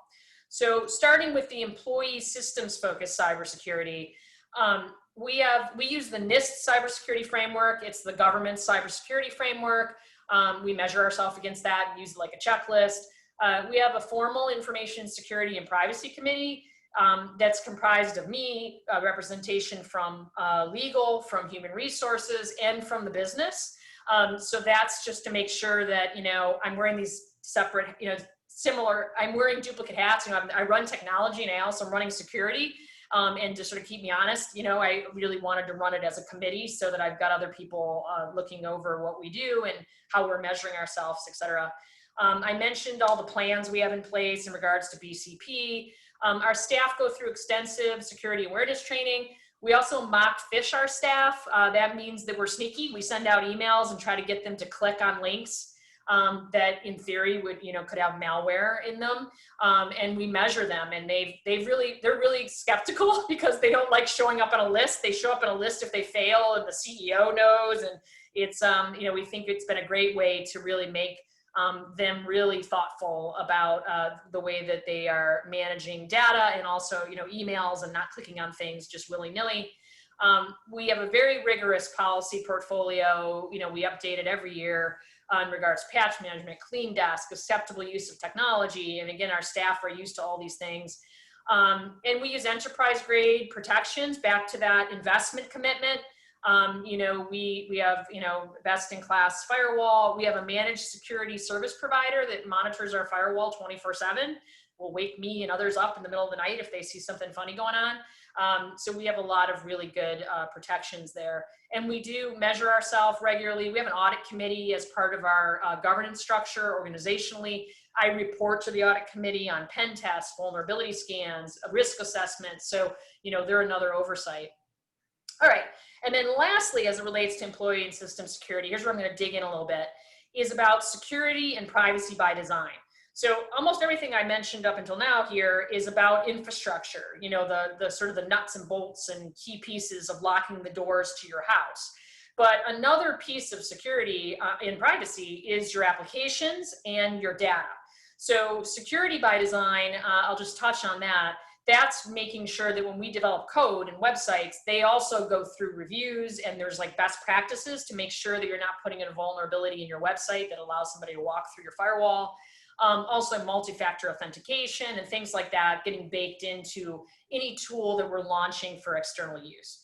C: So starting with the employee systems focused cybersecurity, we use the NIST cybersecurity framework. It's the government cybersecurity framework. We measure ourselves against that, use it like a checklist. We have a formal information security and privacy committee that's comprised of me, representation from legal, from human resources, and from the business. So that's just to make sure that, I'm wearing these separate, I'm wearing duplicate hats. I run technology and I also am running security. And to sort of keep me honest, I really wanted to run it as a committee so that I've got other people looking over what we do and how we're measuring ourselves, et cetera. I mentioned all the plans we have in place in regards to BCP. Our staff go through extensive security awareness training. We also mock phish our staff. That means that we're sneaky. We send out emails and try to get them to click on links that in theory would, could have malware in them. And we measure them, and they're really skeptical because they don't like showing up on a list. They show up on a list if they fail and the CEO knows. And it's, we think it's been a great way to really make them really thoughtful about the way that they are managing data and also, emails and not clicking on things just willy-nilly. We have a very rigorous policy portfolio. We update it every year in regards to patch management, clean desk, acceptable use of technology. And again, our staff are used to all these things. And we use enterprise grade protections, back to that investment commitment. We have, best in class firewall. We have a managed security service provider that monitors our firewall 24/7. Will wake me and others up in the middle of the night if they see something funny going on. So we have a lot of really good protections there. And we do measure ourselves regularly. We have an audit committee as part of our governance structure organizationally. I report to the audit committee on pen tests, vulnerability scans, risk assessments. So, they're another oversight. All right. And then lastly, as it relates to employee and system security, here's where I'm going to dig in a little bit, is about security and privacy by design. So almost everything I mentioned up until now here is about infrastructure, the sort of the nuts and bolts and key pieces of locking the doors to your house. But another piece of security in privacy is your applications and your data. So security by design, I'll just touch on that. That's making sure that when we develop code and websites, they also go through reviews and there's like best practices to make sure that you're not putting in a vulnerability in your website that allows somebody to walk through your firewall. Also multi-factor authentication and things like that getting baked into any tool that we're launching for external use.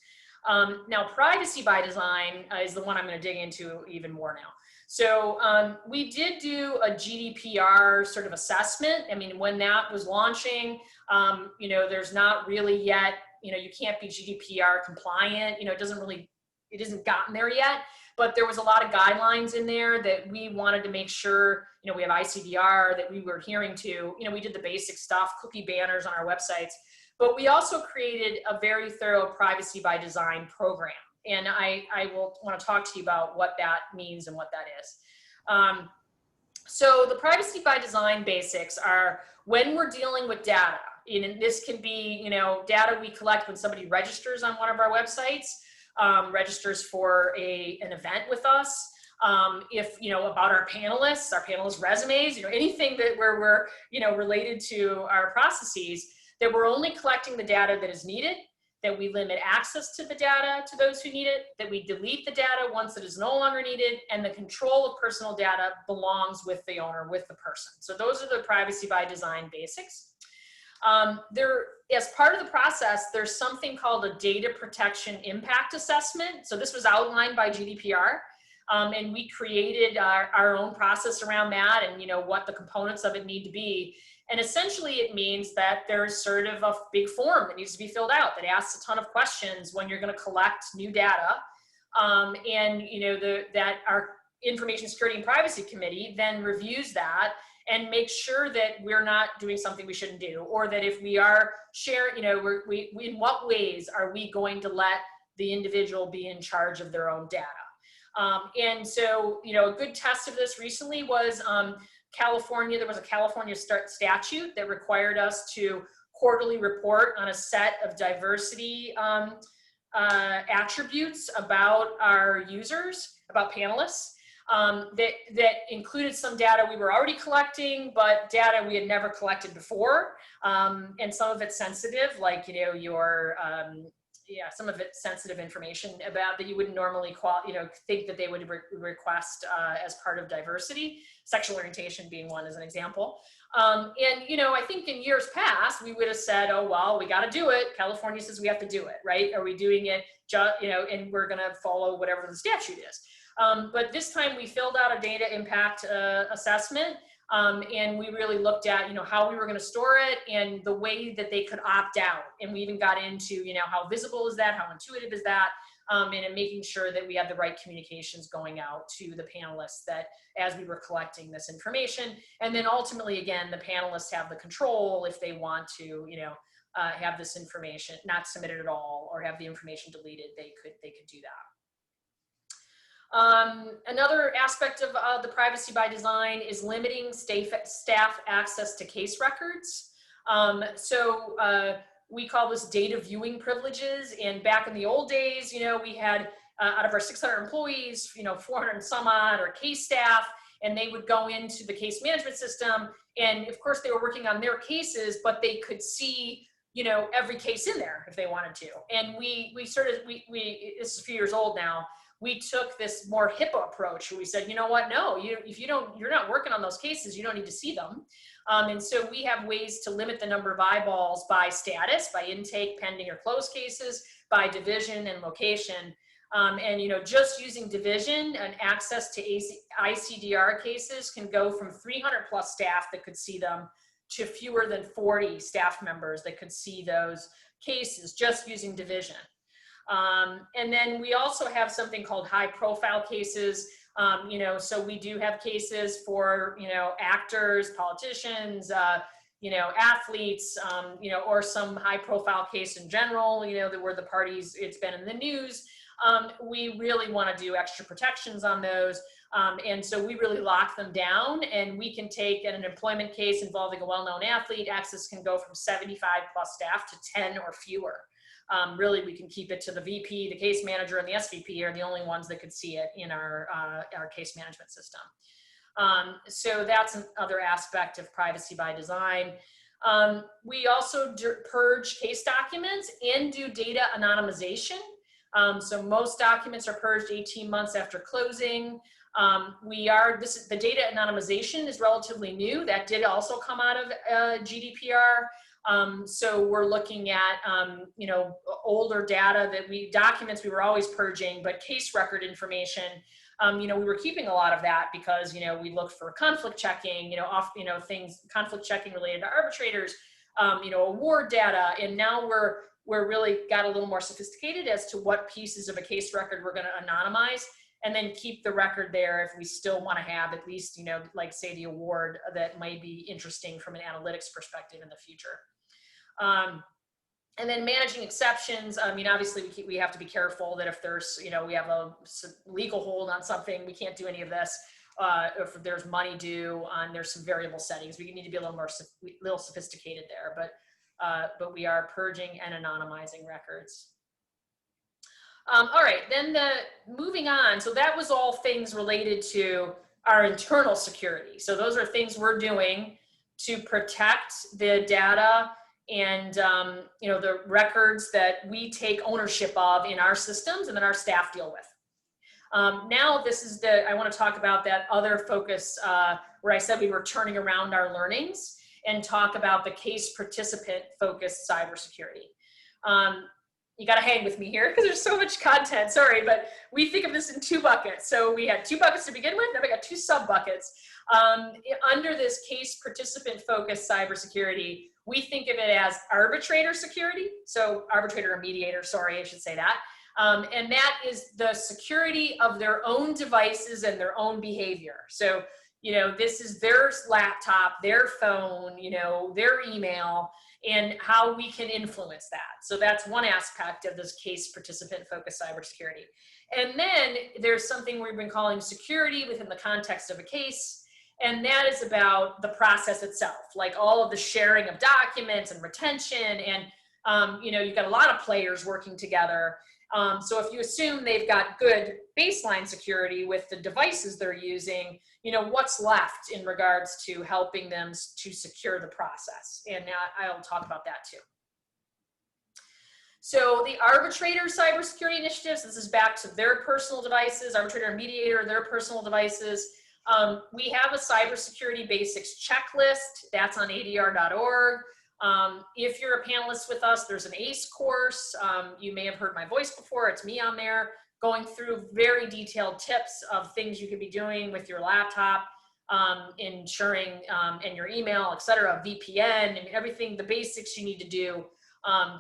C: Now, privacy by design is the one I'm going to dig into even more now. So we did do a GDPR sort of assessment. I mean, when that was launching, you know, there's not really yet, you know, you can't be GDPR compliant. You know, it isn't gotten there yet, but there was a lot of guidelines in there that we wanted to make sure, you know, we have ICDR that we were adhering to. You know, we did the basic stuff, cookie banners on our websites, but we also created a very thorough privacy by design program. And I will want to talk to you about what that means and what that is. So the privacy by design basics are when we're dealing with data, and this can be, you know, data we collect when somebody registers on one of our websites, registers for an event with us, if, you know, about our panelists resumes, you know, anything that where we're, you know, related to our processes, that we're only collecting the data that is needed, that we limit access to the data to those who need it, that we delete the data once it is no longer needed, and the control of personal data belongs with the owner, with the person. So those are the privacy by design basics. As part of the process, there's something called a data protection impact assessment. So this was outlined by GDPR, and we created our own process around that, and, you know, what the components of it need to be. And essentially it means that there's sort of a big form that needs to be filled out that asks a ton of questions when you're going to collect new data. And, you know, that our Information Security and Privacy Committee then reviews that and makes sure that we're not doing something we shouldn't do, or that if we are sharing, you know, we in what ways are we going to let the individual be in charge of their own data. And so, you know, a good test of this recently was California. There was a California statute that required us to quarterly report on a set of diversity attributes about our users, about panelists, that included some data we were already collecting, but data we had never collected before, and some of it's sensitive, like, you know, your some of it's sensitive information about that you wouldn't normally think that they would request as part of diversity, sexual orientation being one as an example. And, you know, I think in years past, we would have said, oh, well, we got to do it. California says we have to do it, right? Are we doing it, you know, and we're going to follow whatever the statute is. But this time we filled out a data impact assessment, and we really looked at, you know, how we were going to store it and the way that they could opt out. And we even got into, you know, how visible is that? How intuitive is that? And in making sure that we had the right communications going out to the panelists that as we were collecting this information. And then ultimately, again, the panelists have the control if they want to, you know, have this information not submitted at all or have the information deleted, they could do that. Another aspect of the privacy by design is limiting staff access to case records. We call this data viewing privileges. And back in the old days, you know, we had out of our 600 employees, you know, 400 and some odd are case staff, and they would go into the case management system. And of course they were working on their cases, but they could see, you know, every case in there if they wanted to. And this is a few years old now. We took this more HIPAA approach where we said, you know what, no, you're not working on those cases, you don't need to see them. And so we have ways to limit the number of eyeballs by status, by intake, pending, or closed cases, by division and location. And, you know, just using division and access to ICDR cases can go from 300 plus staff that could see them to fewer than 40 staff members that could see those cases just using division. And then we also have something called high profile cases. You know, so we do have cases for, you know, actors, politicians, you know, athletes, you know, or some high profile case in general, you know, that were the parties, it's been in the news. We really want to do extra protections on those. And so we really lock them down, and we can take an employment case involving a well-known athlete, access can go from 75 plus staff to 10 or fewer. Really, we can keep it to the VP, the case manager, and the SVP are the only ones that could see it in our case management system. So that's another aspect of privacy by design. We also purge case documents and do data anonymization. So most documents are purged 18 months after closing. The data anonymization is relatively new. That did also come out of GDPR. So we're looking at, you know, older data documents we were always purging, but case record information, you know, we were keeping a lot of that because, you know, we looked for conflict checking, you know, things, conflict checking related to arbitrators, you know, award data. And now we're really got a little more sophisticated as to what pieces of a case record we're going to anonymize, and then keep the record there if we still want to have at least, you know, like say the award that might be interesting from an analytics perspective in the future. And then managing exceptions. I mean, obviously we have to be careful that if there's, you know, we have a legal hold on something, we can't do any of this. If there's money due on, there's some variable settings. We need to be a little sophisticated there, but we are purging and anonymizing records. All right, then moving on. So that was all things related to our internal security. So those are things we're doing to protect the data and you know, the records that we take ownership of in our systems and that our staff deal with. Now this is I want to talk about that other focus where I said we were turning around our learnings and talk about the case participant focused cybersecurity. You got to hang with me here because there's so much content, sorry, but we think of this in 2 buckets. So we had 2 buckets to begin with, then we got 2 sub buckets. Under this case participant focused cybersecurity, we think of it as arbitrator security. So arbitrator or mediator, sorry, I should say that. And that is the security of their own devices and their own behavior. So, you know, this is their laptop, their phone, you know, their email, and how we can influence that. So that's one aspect of this case participant focused cybersecurity. And then there's something we've been calling security within the context of a case. And that is about the process itself, like all of the sharing of documents and retention. And, you know, you've got a lot of players working together. So if you assume they've got good baseline security with the devices they're using, you know, what's left in regards to helping them to secure the process? And I'll talk about that too. So the arbitrator cybersecurity initiatives, this is back to their personal devices, arbitrator and mediator, their personal devices. We have a cybersecurity basics checklist that's on ADR.org. If you're a panelist with us, there's an ACE course. You may have heard my voice before. It's me on there going through very detailed tips of things you could be doing with your laptop, ensuring, and your email, etc., VPN, and everything, the basics you need to do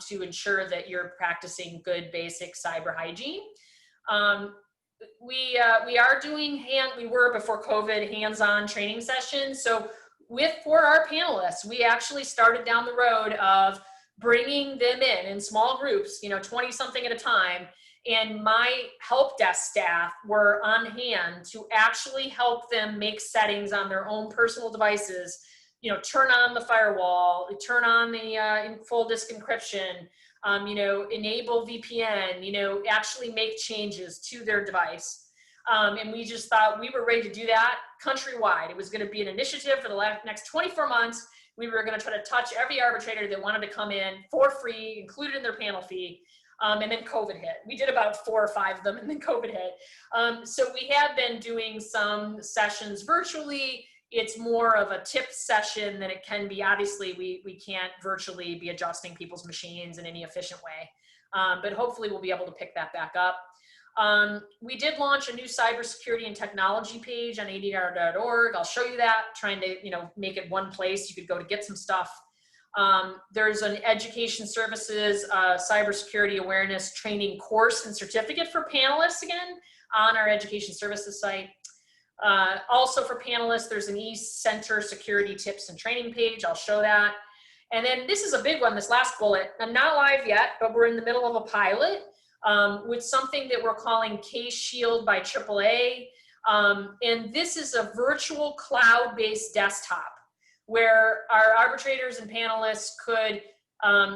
C: to ensure that you're practicing good basic cyber hygiene. We are doing we were before COVID hands-on training sessions. So for our panelists, we actually started down the road of bringing them in small groups, you know, 20 something at a time. And my help desk staff were on hand to actually help them make settings on their own personal devices, you know, turn on the firewall, turn on the full disk encryption, you know, enable VPN, you know, actually make changes to their device. And we just thought we were ready to do that countrywide. It was going to be an initiative for the next 24 months. We were going to try to touch every arbitrator that wanted to come in for free, included in their panel fee. And then COVID hit. We did about 4 or 5 of them, and then COVID hit. So we have been doing some sessions virtually. It's more of a tip session than it can be. Obviously, we can't virtually be adjusting people's machines in any efficient way. But hopefully we'll be able to pick that back up. We did launch a new cybersecurity and technology page on ADR.org. I'll show you that, trying to, you know, make it one place you could go to get some stuff. There's an education services, cybersecurity awareness training course and certificate for panelists again on our education services site. Also for panelists, there's an ECENTER security tips and training page. I'll show that. And then this is a big one, this last bullet. I'm not live yet, but we're in the middle of a pilot with something that we're calling Case Shield by AAA. And this is a virtual cloud-based desktop where our arbitrators and panelists could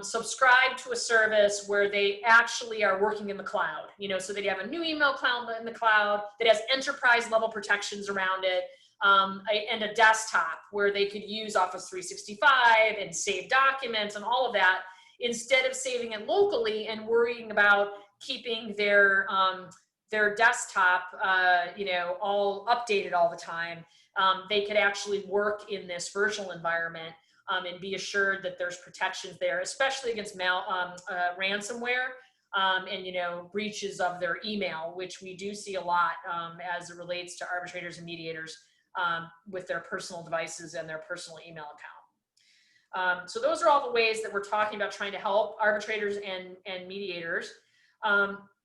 C: subscribe to a service where they actually are working in the cloud, you know, so they have a new email account in the cloud that has enterprise level protections around it, and a desktop where they could use Office 365 and save documents and all of that, instead of saving it locally and worrying about keeping their their desktop, you know, all updated all the time, they could actually work in this virtual environment and be assured that there's protections there, especially against ransomware and, you know, breaches of their email, which we do see a lot as it relates to arbitrators and mediators with their personal devices and their personal email account. So those are all the ways that we're talking about trying to help arbitrators and mediators.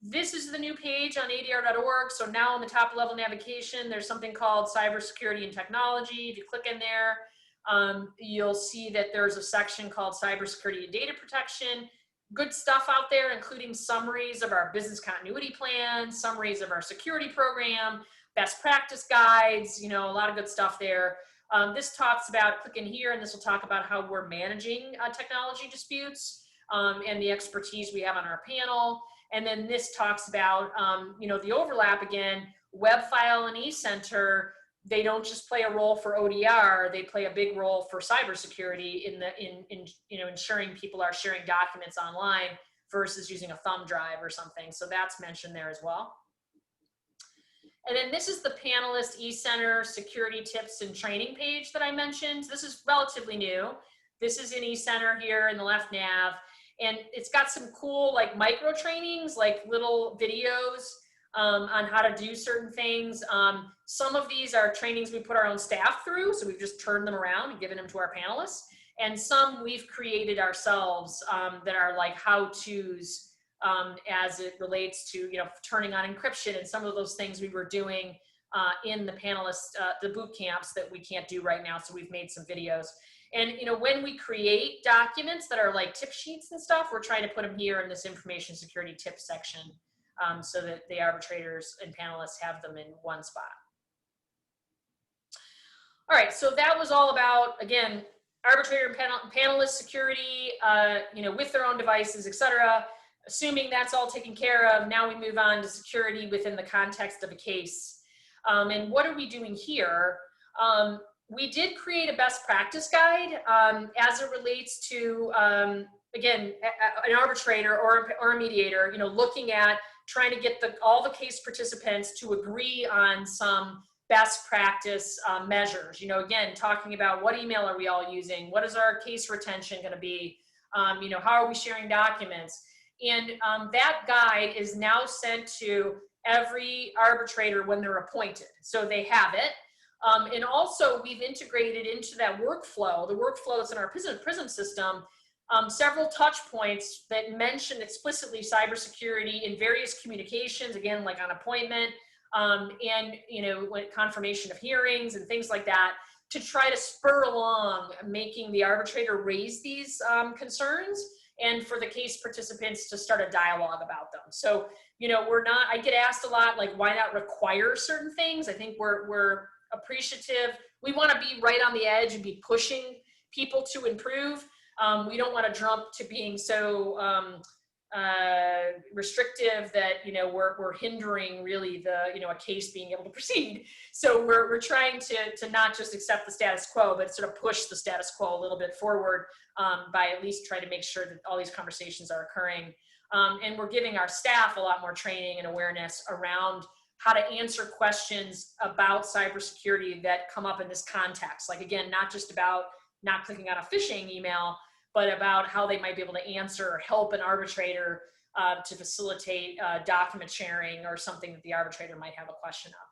C: This is the new page on ADR.org. So now on the top level navigation, there's something called Cybersecurity and Technology. If you click in there, you'll see that there's a section called Cybersecurity and Data Protection. Good stuff out there, including summaries of our business continuity plan, summaries of our security program, best practice guides, you know, a lot of good stuff there. This talks about, click in here, and this will talk about how we're managing technology disputes and the expertise we have on our panel. And then this talks about, you know, the overlap again, WEBFILE and ECENTER, they don't just play a role for ODR, they play a big role for cybersecurity in you know, ensuring people are sharing documents online versus using a thumb drive or something. So that's mentioned there as well. And then this is the panelist ECENTER security tips and training page that I mentioned. This is relatively new. This is in ECENTER here in the left nav. And it's got some cool like micro trainings, like little videos on how to do certain things. Some of these are trainings we put our own staff through, so we've just turned them around and given them to our panelists. And some we've created ourselves that are like how-tos as it relates to, you know, turning on encryption and some of those things we were doing in the panelists, the boot camps that we can't do right now. So we've made some videos. And, you know, when we create documents that are like tip sheets and stuff, we're trying to put them here in this information security tips section so that the arbitrators and panelists have them in one spot. All right, so that was all about, again, arbitrator and panelist security, you know, with their own devices, et cetera. Assuming that's all taken care of, now we move on to security within the context of a case. And what are we doing here? We did create a best practice guide as it relates to, again, an arbitrator or a mediator, you know, looking at trying to get all the case participants to agree on some best practice measures. You know, again, talking about what email are we all using? What is our case retention going to be? You know, how are we sharing documents? And that guide is now sent to every arbitrator when they're appointed. So they have it. And also we've integrated into that workflow, the workflow that's in our PRISM system, several touch points that mention explicitly cybersecurity in various communications, again, like on appointment, and, you know, confirmation of hearings and things like that, to try to spur along making the arbitrator raise these concerns and for the case participants to start a dialogue about them. So, you know, I get asked a lot, like, why not require certain things? I think we're appreciative. We want to be right on the edge and be pushing people to improve. We don't want to jump to being so restrictive that, you know, we're hindering really a case being able to proceed. So we're trying to not just accept the status quo, but sort of push the status quo a little bit forward by at least trying to make sure that all these conversations are occurring. And we're giving our staff a lot more training and awareness around how to answer questions about cybersecurity that come up in this context. Like, again, not just about not clicking on a phishing email, but about how they might be able to answer or help an arbitrator to facilitate document sharing or something that the arbitrator might have a question of.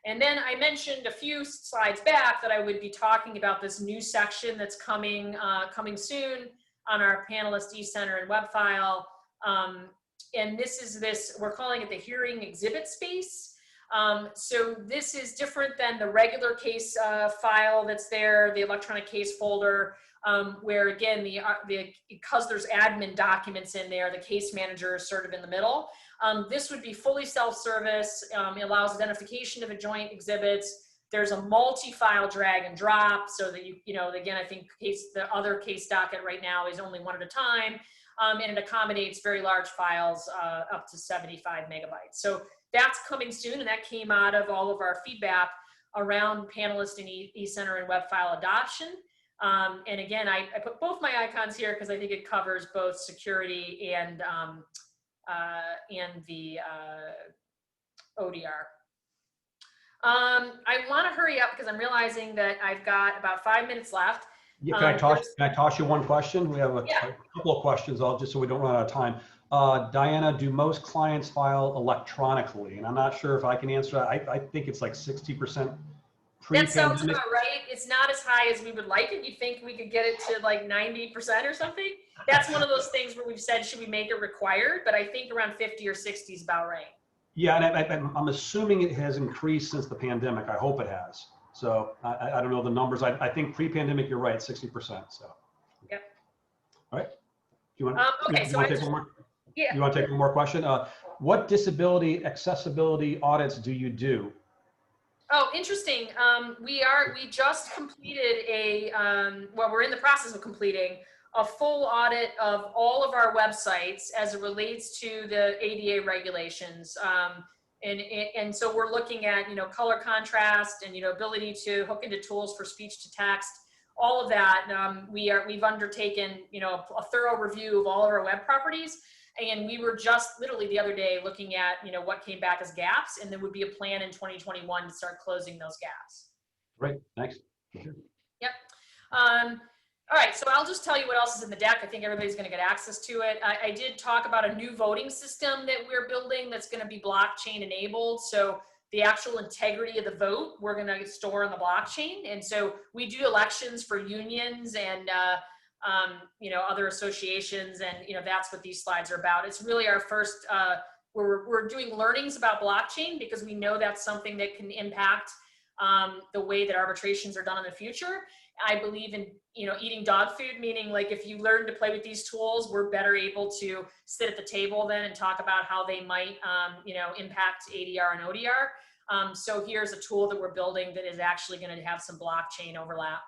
C: And then I mentioned a few slides back that I would be talking about this new section that's coming soon on our panelist ECENTER and WEBFILE. And we're calling it the hearing exhibit space. So this is different than the regular case file that's there, the electronic case folder, where again, because there's admin documents in there, the case manager is sort of in the middle. This would be fully self-service. It allows identification of adjoint exhibits. There's a multi-file drag and drop so that you know, again, I think the other case docket right now is only one at a time. And it accommodates very large files up to 75 megabytes. So that's coming soon, and that came out of all of our feedback around panelist and ECENTER and WEBFILE adoption. And again, I put both my icons here because I think it covers both security and the ODR. I want to hurry up because I'm realizing that I've got about 5 minutes left.
B: Yeah, can I toss you one question? We have a couple of questions, just so we don't run out of time. Diana, do most clients file electronically? And I'm not sure if I can answer that. I think it's like 60%
C: That sounds
B: pre-pandemic.
C: about right. It's not as high as we would like it. You think we could get it to like 90% or something? That's one of those things where we've said, should we make it required? But I think around 50 or 60 is about right.
B: Yeah, and I'm assuming it has increased since the pandemic. I hope it has. So I don't know the numbers. I think pre-pandemic, you're right, 60%. So.
C: Yep.
B: All right. Do you want,
C: okay,
B: you
C: so
B: want to take one more?
C: Yeah.
B: You want to take one more question? What disability accessibility audits do you do?
C: Oh, interesting. We just completed well, we're in the process of completing a full audit of all of our websites as it relates to the ADA regulations. And so we're looking at, color contrast and, ability to hook into tools for speech to text, all of that. We've undertaken, a thorough review of all of our web properties. And we were just literally the other day looking at, what came back as gaps, and there would be a plan in 2021 to start closing those gaps.
B: Great, thanks. Sure.
C: Yep. All right, so I'll just tell you what else is in the deck. I think everybody's going to get access to it. I did talk about a new voting system that we're building that's going to be blockchain enabled. So the actual integrity of the vote, we're going to store on the blockchain. And so we do elections for unions and other associations, and that's what these slides are about. It's really our first. We're doing learnings about blockchain because we know that's something that can impact the way that arbitrations are done in the future. I believe in eating dog food, meaning like if you learn to play with these tools, we're better able to sit at the table then and talk about how they might impact ADR and ODR. So here's a tool that we're building that is actually going to have some blockchain overlap.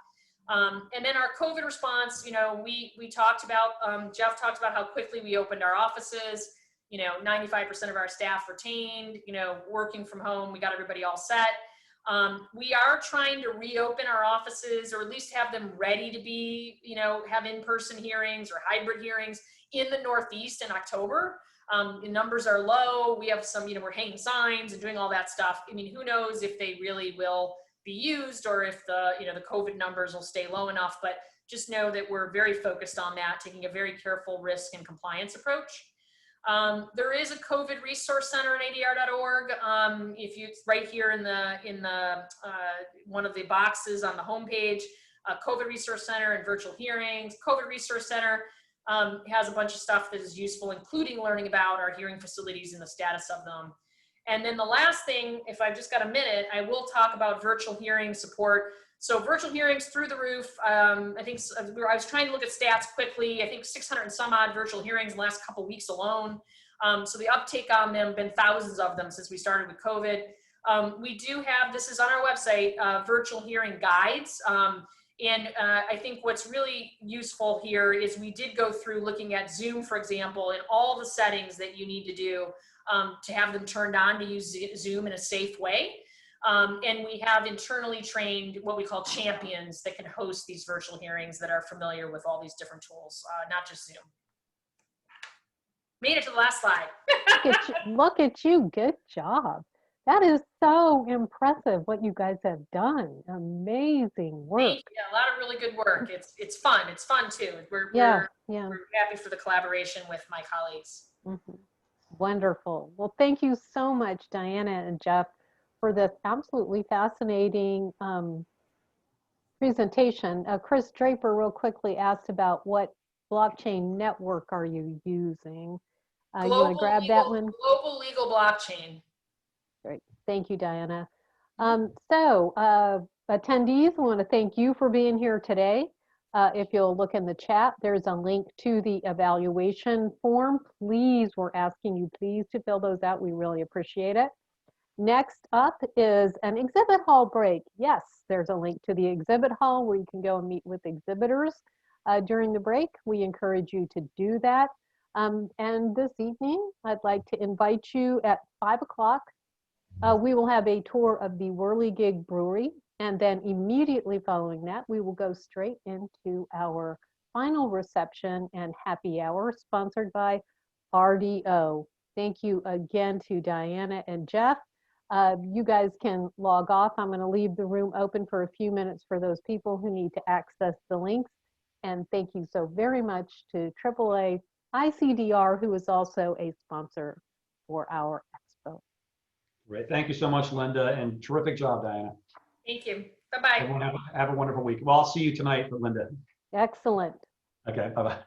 C: And then our COVID response, we talked about, Jeff talked about how quickly we opened our offices, 95% of our staff retained, working from home, we got everybody all set. We are trying to reopen our offices, or at least have them ready to be, have in-person hearings or hybrid hearings in the Northeast in October. The numbers are low. We have some, we're hanging signs and doing all that stuff. I mean, who knows if they really will be used, or if the COVID numbers will stay low enough, but just know that we're very focused on that, taking a very careful risk and compliance approach. There is a COVID resource center at ADR.org. If you, it's right here in the one of the boxes on the homepage, COVID resource center and virtual hearings. COVID resource center has a bunch of stuff that is useful, including learning about our hearing facilities and the status of them. And then the last thing, if I've just got a minute, I will talk about virtual hearing support. So virtual hearings through the roof. I think I was trying to look at stats quickly. I think 600 and some odd virtual hearings in the last couple of weeks alone. So the uptake on them, been thousands of them since we started with COVID. We do have, this is on our website, virtual hearing guides. And I think what's really useful here is we did go through looking at Zoom, for example, and all the settings that you need to do to have them turned on to use Zoom in a safe way. And we have internally trained what we call champions that can host these virtual hearings that are familiar with all these different tools, not just Zoom. Made it to the last slide.
A: Look at you, good job. That is so impressive what you guys have done. Amazing work.
C: Yeah, a lot of really good work. It's fun. It's fun too. We're happy for the collaboration with my colleagues.
A: Mm-hmm. Wonderful. Well, thank you so much, Diana and Jeff, for this absolutely fascinating presentation. Chris Draper real quickly asked about what blockchain network are you using? You want to grab that one?
C: Global legal blockchain.
A: Great. Thank you, Diana. So attendees, I want to thank you for being here today. If you'll look in the chat, there's a link to the evaluation form. Please, we're asking you please to fill those out. We really appreciate it. Next up is an exhibit hall break. Yes, there's a link to the exhibit hall where you can go and meet with exhibitors during the break. We encourage you to do that. And this evening, I'd like to invite you at 5 o'clock. We will have a tour of the Whirligig Brewery, and then immediately following that, we will go straight into our final reception and happy hour sponsored by RDO. Thank you again to Diana and Jeff. You guys can log off. I'm going to leave the room open for a few minutes for those people who need to access the links. And thank you so very much to AAA-ICDR, who is also a sponsor for our Expo.
B: Great. Thank you so much, Linda, and terrific job, Diana.
C: Thank you. Bye-bye.
B: Everyone have a wonderful week. Well, I'll see you tonight, Linda.
A: Excellent.
B: Okay, bye-bye.